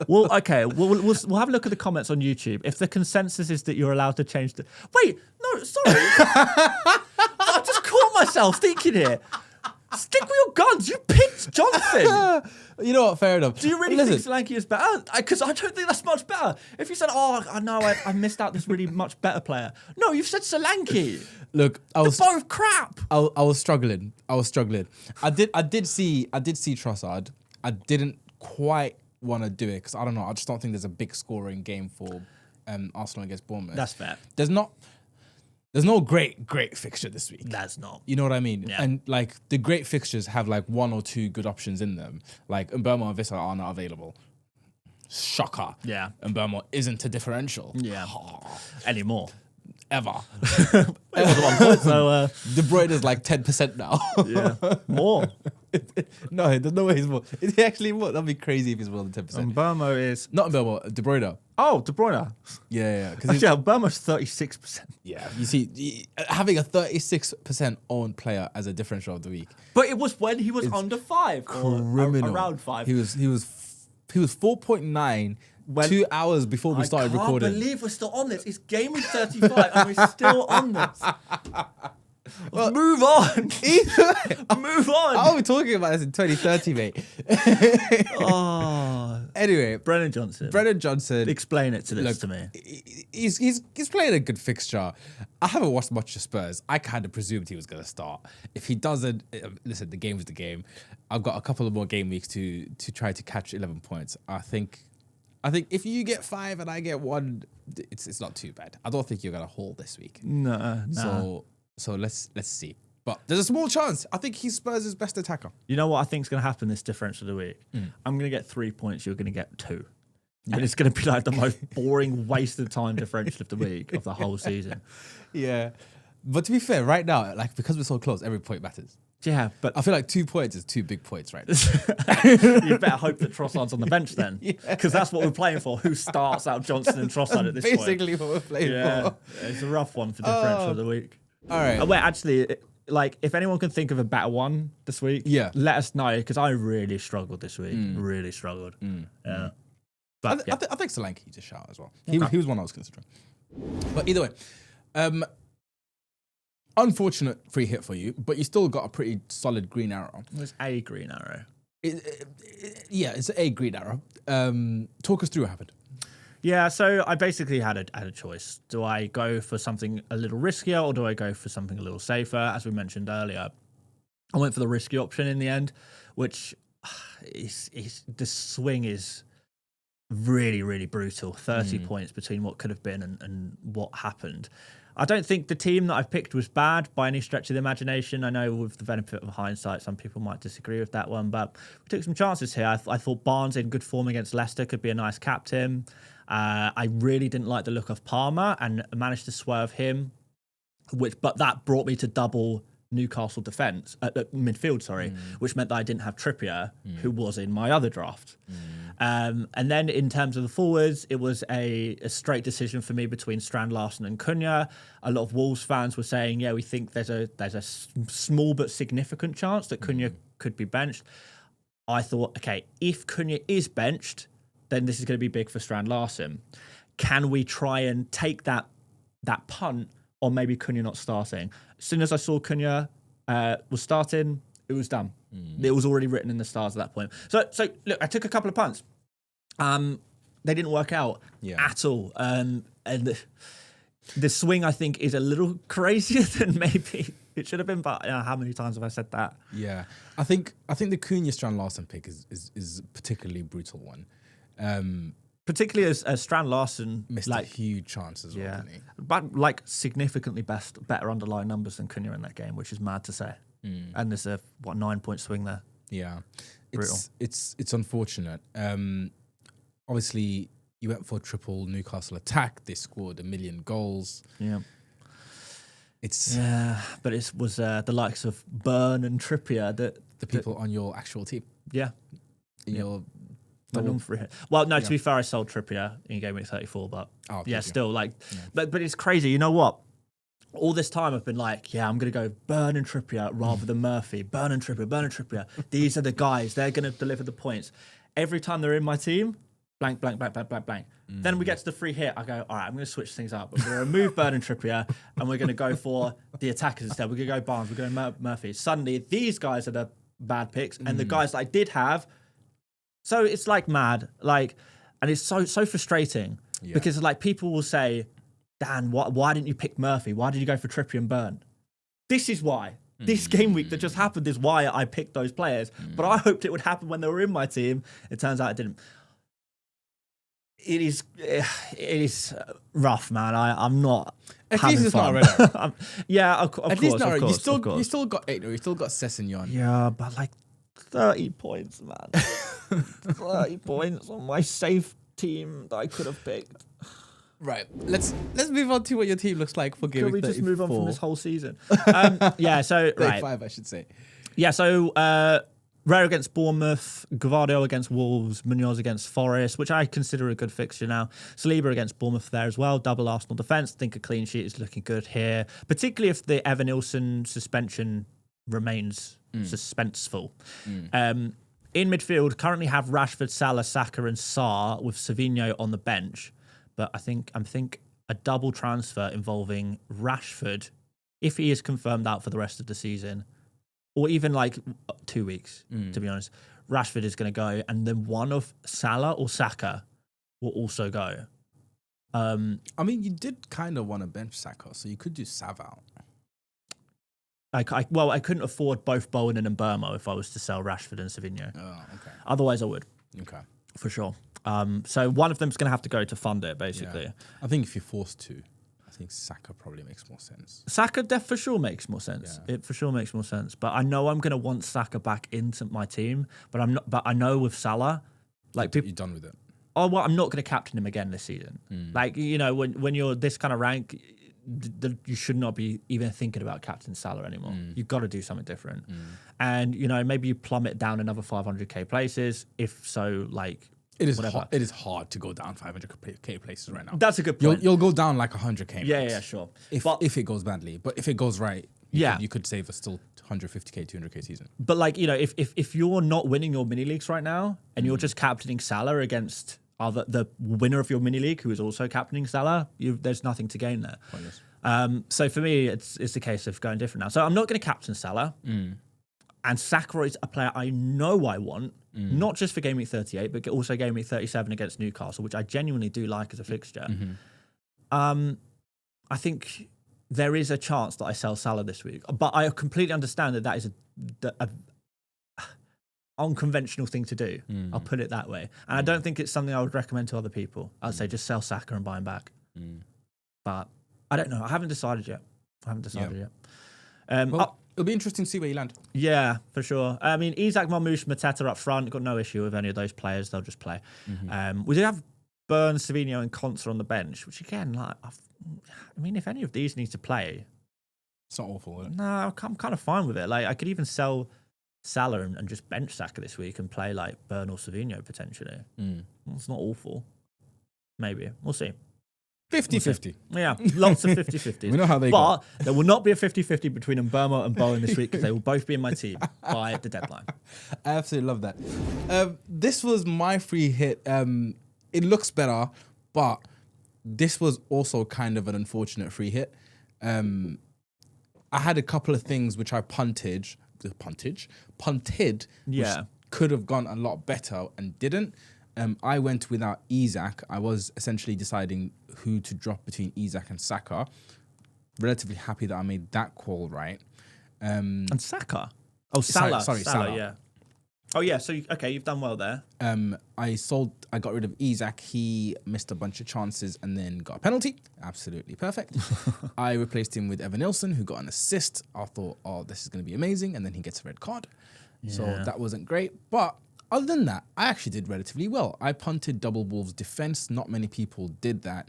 Well, okay. We'll have a look at the comments on YouTube. If the consensus is that you're allowed to change the... Wait, no, sorry. I just caught myself thinking here. Stick with your guns. You picked Johnson. You know what? Fair enough. Do you really think Solanke is better? Because I don't think that's much better. If you said, "Oh, I know, I missed out this really much better player," no, you've said Solanke. Look, they're both crap. I was struggling. I did see Trossard. I didn't quite want to do it because I don't know. I just don't think there's a big scoring game for Arsenal against Bournemouth. That's fair. There's no great fixture this week. That's not. You know what I mean? Yeah. And like the great fixtures have like one or two good options in them. Like Mbeumo and Vissa are not available. Shocker. Yeah. Mbeumo isn't a differential. Yeah. Anymore. Ever. It was at one point, so... De Bruyne is like 10% now. Yeah. More. No, there's no way he's more. Is he actually more? That'd be crazy if he's more than 10%. Mbeumo is... Not Mbeumo, De Bruyne. Oh, De Bruyne. Yeah. Yeah, Mbeumo's 36%. Yeah, you see, having a 36% owned player as a differential of the week. But it was when he was under 5. Criminal. Or around 5. He was 4.9 2 hours before we started recording. I can't believe we're still on this. It's Gameweek 35 and we're still on this. Well, move on. Move on. How are we talking about this in 2030, mate? Anyway, Brennan Johnson. Explain it to me. He's playing a good fixture. I haven't watched much of Spurs. I kind of presumed he was going to start. If he doesn't, listen, the game is the game. I've got a couple of more game weeks to try to catch 11 points. I think if you get 5 and I get 1, it's not too bad. I don't think you're going to haul this week. No. So let's see. But there's a small chance. I think he's Spurs' best attacker. You know what I think is going to happen this differential of the week? I'm going to get 3 points. You're going to get 2. Yeah. And it's going to be like the most boring, wasted time differential of the week of the whole season. Yeah. But to be fair, right now, like because we're so close, every point matters. Yeah, but I feel like 2 points is 2 big points right now. You better hope that Trossard's on the bench then. Because that's what we're playing for. Who starts out Johnson and Trossard at this point? Basically what we're playing for. It's a rough one for differential of the week. All right. Wait, actually, like, if anyone can think of a better one this week, let us know, because I really struggled this week. Really struggled. Yeah. But, I think Solanke just shout as well. He was one I was considering. But either way, unfortunate free hit for you, but you still got a pretty solid green arrow. It was a green arrow. It's a green arrow. Talk us through what happened. Yeah, so I basically had a choice. Do I go for something a little riskier or do I go for something a little safer? As we mentioned earlier, I went for the risky option in the end, which is the swing is really, really brutal. 30 points between what could have been and what happened. I don't think the team that I picked was bad by any stretch of the imagination. I know with the benefit of hindsight, some people might disagree with that one, but we took some chances here. I thought Barnes in good form against Leicester could be a nice captain. I really didn't like the look of Palmer and managed to swerve him, but that brought me to double Newcastle defence, midfield, which meant that I didn't have Trippier, who was in my other draft. And then in terms of the forwards, it was a straight decision for me between Strand Larsen and Cunha. A lot of Wolves fans were saying, yeah, we think there's a small but significant chance that Cunha could be benched. I thought, okay, if Cunha is benched, then this is going to be big for Strand Larsen. Can we try and take that punt, or maybe Cunha not starting? As soon as I saw Cunha was starting, it was done. It was already written in the stars at that point. So look, I took a couple of punts. They didn't work out at all. And the swing, I think, is a little crazier than maybe it should have been. But how many times have I said that? Yeah, I think the Cunha Strand Larsen pick is a particularly brutal one. Particularly as Strand Larsen missed a huge chance as well, didn't he? But like significantly better underlying numbers than Cunha in that game, which is mad to say. And there's a 9-point swing there. Yeah, it's unfortunate. obviously, you went for a triple Newcastle attack. They scored 1 million goals. Yeah. It's But it was the likes of Burn and Trippier that the people on your actual team. Yeah. In your My non-free hit. Well, no, to be fair, I sold Trippier in Gameweek 34, but still, like, but it's crazy. You know what? All this time I've been like, I'm going to go Burn and Trippier rather than Murphy. Burn and Trippier, Burn and Trippier. These are the guys. They're going to deliver the points. Every time they're in my team, blank, blank, blank, blank, blank, blank. Then we get to the free hit. I go, all right, I'm going to switch things up. We're going to remove Burn and Trippier, and we're going to go for the attackers instead. We're going to go Barnes. We're going to Murphy. Suddenly, these guys are the bad picks, and the guys that I did have. So it's like mad, like, and it's so frustrating because like people will say, Dan, why didn't you pick Murphy? Why did you go for Trippier and Burn? This is why. This game week that just happened is why I picked those players. But I hoped it would happen when they were in my team. It turns out it didn't. It is rough, man. I'm not. At least it's fun. not already. Yeah, of At course. least not already. Of course. You still got 8. You still got Sessegnon. Yeah, but like 30 points, man. 30 points on my safe team that I could have picked. Right. Let's move on to what your team looks like for Game Week 34. Can we just move on from this whole season? So 35, I should say. Yeah, so Rare against Bournemouth, Gvardio against Wolves, Munoz against Forest, which I consider a good fixture now. Saliba against Bournemouth there as well. Double Arsenal defence. I think a clean sheet is looking good here, particularly if the Evan Nilsson suspension remains suspenseful. In midfield, currently have Rashford, Salah, Saka and Sarr with Savinho on the bench. But I think a double transfer involving Rashford, if he is confirmed out for the rest of the season, or even like 2 weeks, to be honest, Rashford is going to go, and then one of Salah or Saka will also go. I mean, you did kind of want to bench Saka, so you could do Sav out. I couldn't afford both Bowen and Mbeumo if I was to sell Rashford and Savinho. Oh, okay. Otherwise, I would. Okay. For sure. So one of them's going to have to go to fund it, basically. Yeah. I think if you're forced to, I think Saka probably makes more sense. Saka for sure makes more sense. Yeah. It for sure makes more sense. But I know I'm going to want Saka back into my team. But I'm not. But I know with Salah, like you're done with it. Oh well, I'm not going to captain him again this season. Like when you're this kind of rank, you should not be even thinking about captain Salah anymore. You've got to do something different. And maybe you plummet down another 500k places. If so, like. It is hard to go down 500k places right now. That's a good point. You'll go down like 100k. Yeah, sure. If it goes badly, but if it goes right, you could save a still 150k, 200k season. But like if you're not winning your mini leagues right now and you're just captaining Salah against the winner of your mini league who is also captaining Salah, there's nothing to gain there. So for me, it's the case of going different now. So I'm not going to captain Salah. And Saka is a player I know I want, not just for Game Week 38, but also Game Week 37 against Newcastle, which I genuinely do like as a fixture. I think there is a chance that I sell Salah this week, but I completely understand that is a unconventional thing to do. I'll put it that way. And I don't think it's something I would recommend to other people. I'd say just sell Saka and buy him back. But I don't know. I haven't decided yet. It'll be interesting to see where you land. Yeah, for sure. I mean, Isak, Marmoush, Mateta up front. Got no issue with any of those players. They'll just play. We do have Burns, Savinho, and Konsa on the bench, which again, like, I mean, if any of these need to play, it's not awful, is it? No, I'm kind of fine with it. Like, I could even sell Salah and just bench Saka this week and play like Burn or Savinho potentially. It's not awful. Maybe we'll see. 50-50. Yeah, lots of 50-50s. We know how they go. But there will not be a 50-50 between Mbeumo and Bowen this week because they will both be in my team by the deadline. I absolutely love that. This was my free hit. It looks better, but this was also kind of an unfortunate free hit. I had a couple of things which I punted, which could have gone a lot better and didn't. I went without Isak. I was essentially deciding who to drop between Isak and Saka. Relatively happy that I made that call right. And Saka? Oh, Salah. Sorry, Salah. Yeah. Oh, yeah. So, you've done well there. I got rid of Isak. He missed a bunch of chances and then got a penalty. Absolutely perfect. I replaced him with Evan Nilsson, who got an assist. I thought, this is going to be amazing. And then he gets a red card. Yeah. So that wasn't great. But other than that, I actually did relatively well. I punted double Wolves defense. Not many people did that.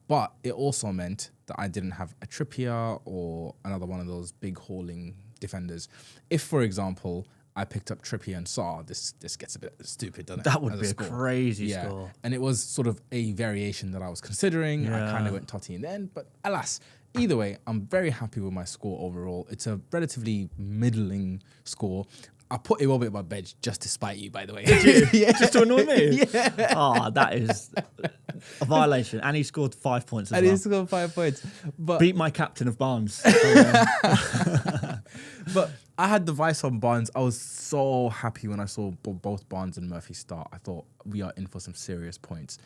But it also meant that I didn't have a Trippier or another one of those big hauling defenders. If, for example, I picked up Trippier and Saar, this gets a bit stupid, doesn't it? That would be a crazy score. And it was sort of a variation that I was considering. I kind of went Totti in the end, but alas, either way, I'm very happy with my score overall. It's a relatively middling score. I put Iwobi at my bench just to spite you, by the way. Did you? Just to annoy me? Yeah. Oh, that is a violation. And he scored 5 points as well. He scored 5 points. But Beat my captain of Barnes. But I had the vice on Barnes. I was so happy when I saw both Barnes and Murphy start. I thought we are in for some serious points.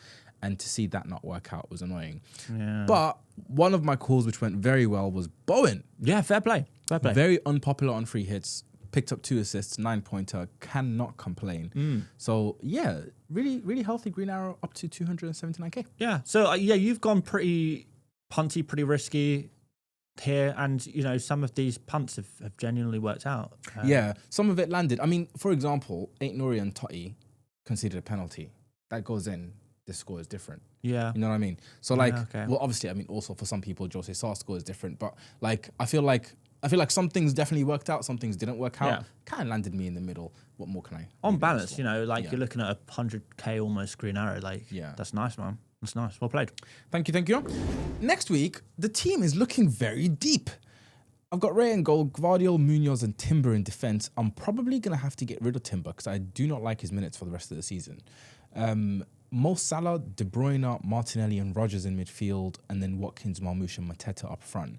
And to see that not work out was annoying. Yeah. But one of my calls which went very well was Bowen. Yeah, fair play. Fair play. Very unpopular on free hits. Picked up 2 assists, 9-pointer. Cannot complain. So, yeah, really, really healthy green arrow up to 279k. Yeah. So, you've gone pretty punty, pretty risky here. And, some of these punts have genuinely worked out. Yeah, some of it landed. I mean, for example, Ain't Nuri and Totti conceded a penalty. That goes in. The score is different. Yeah. You know what I mean? So, well, obviously, I mean, also for some people, Jose Sar's score is different. But, I feel like some things definitely worked out, some things didn't work out. Yeah. Kind of landed me in the middle. What more can I? On balance, you're looking at a 100k almost green arrow. That's nice, man. That's nice. Well played. Thank you. Next week, the team is looking very deep. I've got Ray in goal, Gvardiol, Munoz, and Timber in defense. I'm probably going to have to get rid of Timber because I do not like his minutes for the rest of the season. Mo Salah, De Bruyne, Martinelli, and Rodgers in midfield, and then Watkins, Marmoush, and Mateta up front.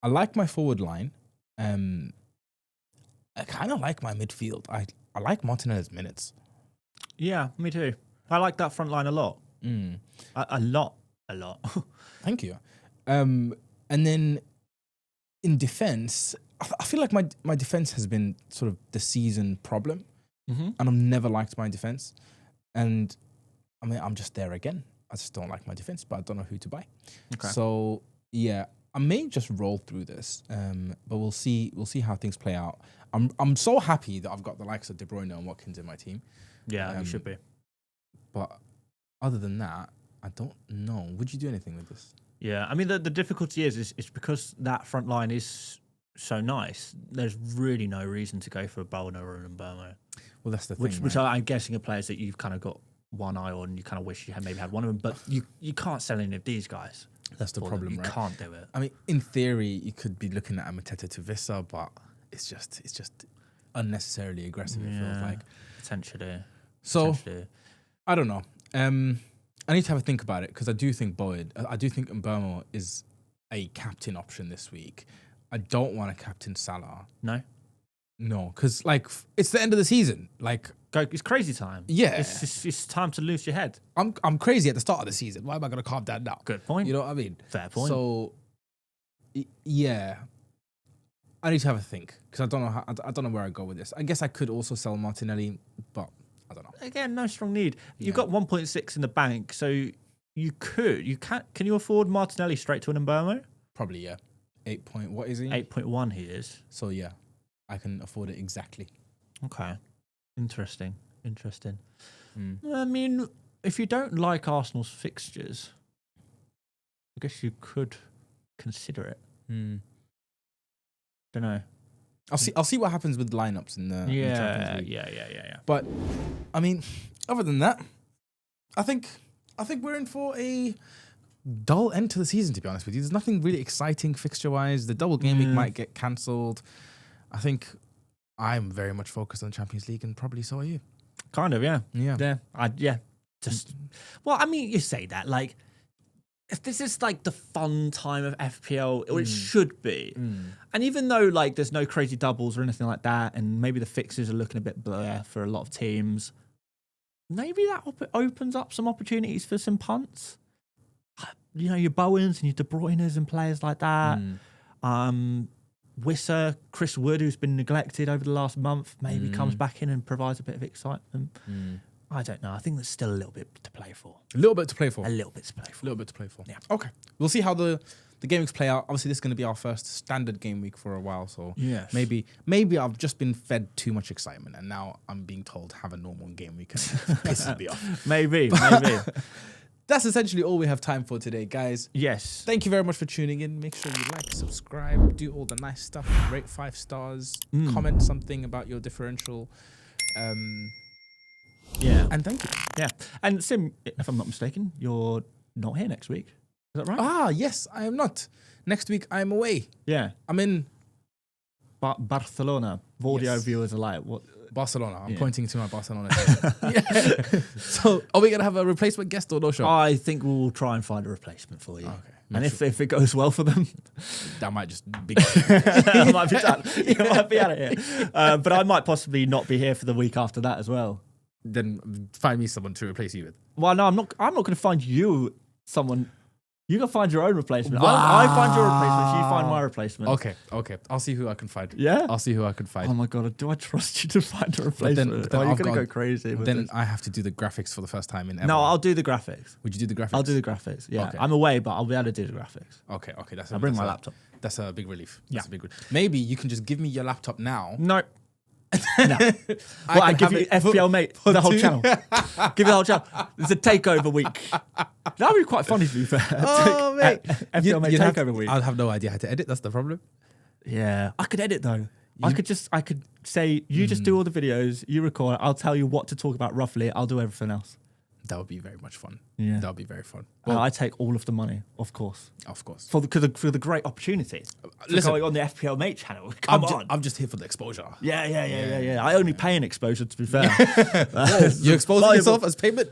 I like my forward line. I kind of like my midfield. I like Martinelli's minutes. Yeah, me too. I like that front line a lot. A lot. Thank you. And then in defense, I feel like my defense has been sort of the season problem. And I've never liked my defense. And I mean, I'm just there again. I just don't like my defense, but I don't know who to buy. Okay. So, yeah. I may just roll through this, but we'll see how things play out. I'm so happy that I've got the likes of De Bruyne and Watkins in my team. Yeah, you should be. But other than that, I don't know. Would you do anything with this? Yeah, I mean the difficulty is because that front line is so nice. There's really no reason to go for a Bowen or an Mbeumo. Well, that's the thing. Which I'm guessing are players that you've kind of got one eye on. You kind of wish you had maybe had one of them, but you can't sell any of these guys. That's the problem, right? You can't do it. I mean, in theory, you could be looking at a Mateta to Vissa, but it's just unnecessarily aggressive. It feels like potentially. So I don't know. I need to have a think about it because I do think Mbeumo is a captain option this week. I don't want to captain Salah. No, because it's the end of the season. It's crazy time. Yeah, it's time to lose your head. I'm crazy at the start of the season. Why am I going to calm down now? Good point. You know what I mean? Fair point. So, yeah, I need to have a think because I don't know where I go with this. I guess I could also sell Martinelli, but I don't know. Again, no strong need. You've got 1.6 in the bank, so you can you afford Martinelli straight to an Mbeumo? Probably, yeah. 8 point. What is he? 8.1 he is. So yeah, I can afford it exactly. Okay. Interesting. I mean, if you don't like Arsenal's fixtures, I guess you could consider it. Don't know. I'll see what happens with lineups in the Champions League. Yeah. But I mean, other than that, I think we're in for a dull end to the season. To be honest with you, there's nothing really exciting fixture wise. The double game week might get cancelled. I think I'm very much focused on Champions League, and probably so are you. Kind of, yeah. Yeah. Well, I mean, you say that if this is the fun time of FPL, or it should be. And even though there's no crazy doubles or anything like that, and maybe the fixes are looking a bit blur for a lot of teams, maybe that opens up some opportunities for some punts. Your Bowens and your De Bruynes and players like that. Wissa, Chris Wood, who's been neglected over the last month, maybe comes back in and provides a bit of excitement. I don't know. I think there's still a little bit to play for. A little bit to play for. A little bit to play for. A little bit to play for. Yeah. Okay. We'll see how the the game weeks play out. Obviously, this is going to be our first standard game week for a while. So Yes. maybe I've just been fed too much excitement, and now I'm being told have a normal game week, and it pisses me off. Maybe. That's essentially all we have time for today, guys. Yes. Thank you very much for tuning in. Make sure you like, subscribe, do all the nice stuff, rate 5 stars, comment something about your differential. Yeah. And thank you. Yeah. And Sim, if I'm not mistaken, you're not here next week. Is that right? Ah, yes, I am not. Next week, I'm away. Yeah. I'm in Barcelona. Audio Yes. viewers alike. What? Barcelona. I'm Yeah. pointing to my Barcelona team. Yeah. So, are we going to have a replacement guest or no show? I think we'll try and find a replacement for you. Okay. And if it goes well for them, That might just be... I might be done. You might be out of here. But I might possibly not be here for the week after that as well. Then find me someone to replace you with. Well, no, I'm not going to find you someone. You can find your own replacement. Wow. I find your replacement. You find my replacement. Okay. I'll see who I can find. Yeah? I'll see who I can find. Oh my god, do I trust you to find a replacement? then You're I've going to got- go crazy with Then this. I have to do the graphics for the first time in ever. No, I'll do the graphics. Would you do the graphics? I'll do the graphics. Yeah, Okay. I'm away, but I'll be able to do the graphics. Okay. I'll bring my laptop. That's a big relief. Yeah. That's a big relief. Maybe you can just give me your laptop now. No. No. Well, I give have you it for- FPL Mate, for the whole 2. channel. Give you the whole channel. It's a takeover week. That would be quite funny to be fair. Oh, mate. FPL Mate You'd have takeover week. I'll have no idea how to edit. That's the problem. Yeah, I could edit though. I could say you just do all the videos, you record. I'll tell you what to talk about roughly. I'll do everything else. That would be very much fun. Yeah. That would be very fun. Well, I take all of the money, of course, Of course. for the great opportunity. Listen, Going on the FPL Mate channel. Come on. I'm just here for the exposure. Yeah. I only pay an exposure, to be fair. You exposing Valuable. yourself as payment?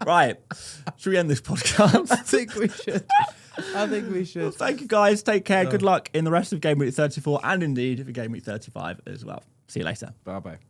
Right. Should we end this podcast? I think we should. Thank you guys. Take care. Good luck in the rest of Game Week 34 and indeed for Game Week 35 as well. See you later. Bye-bye.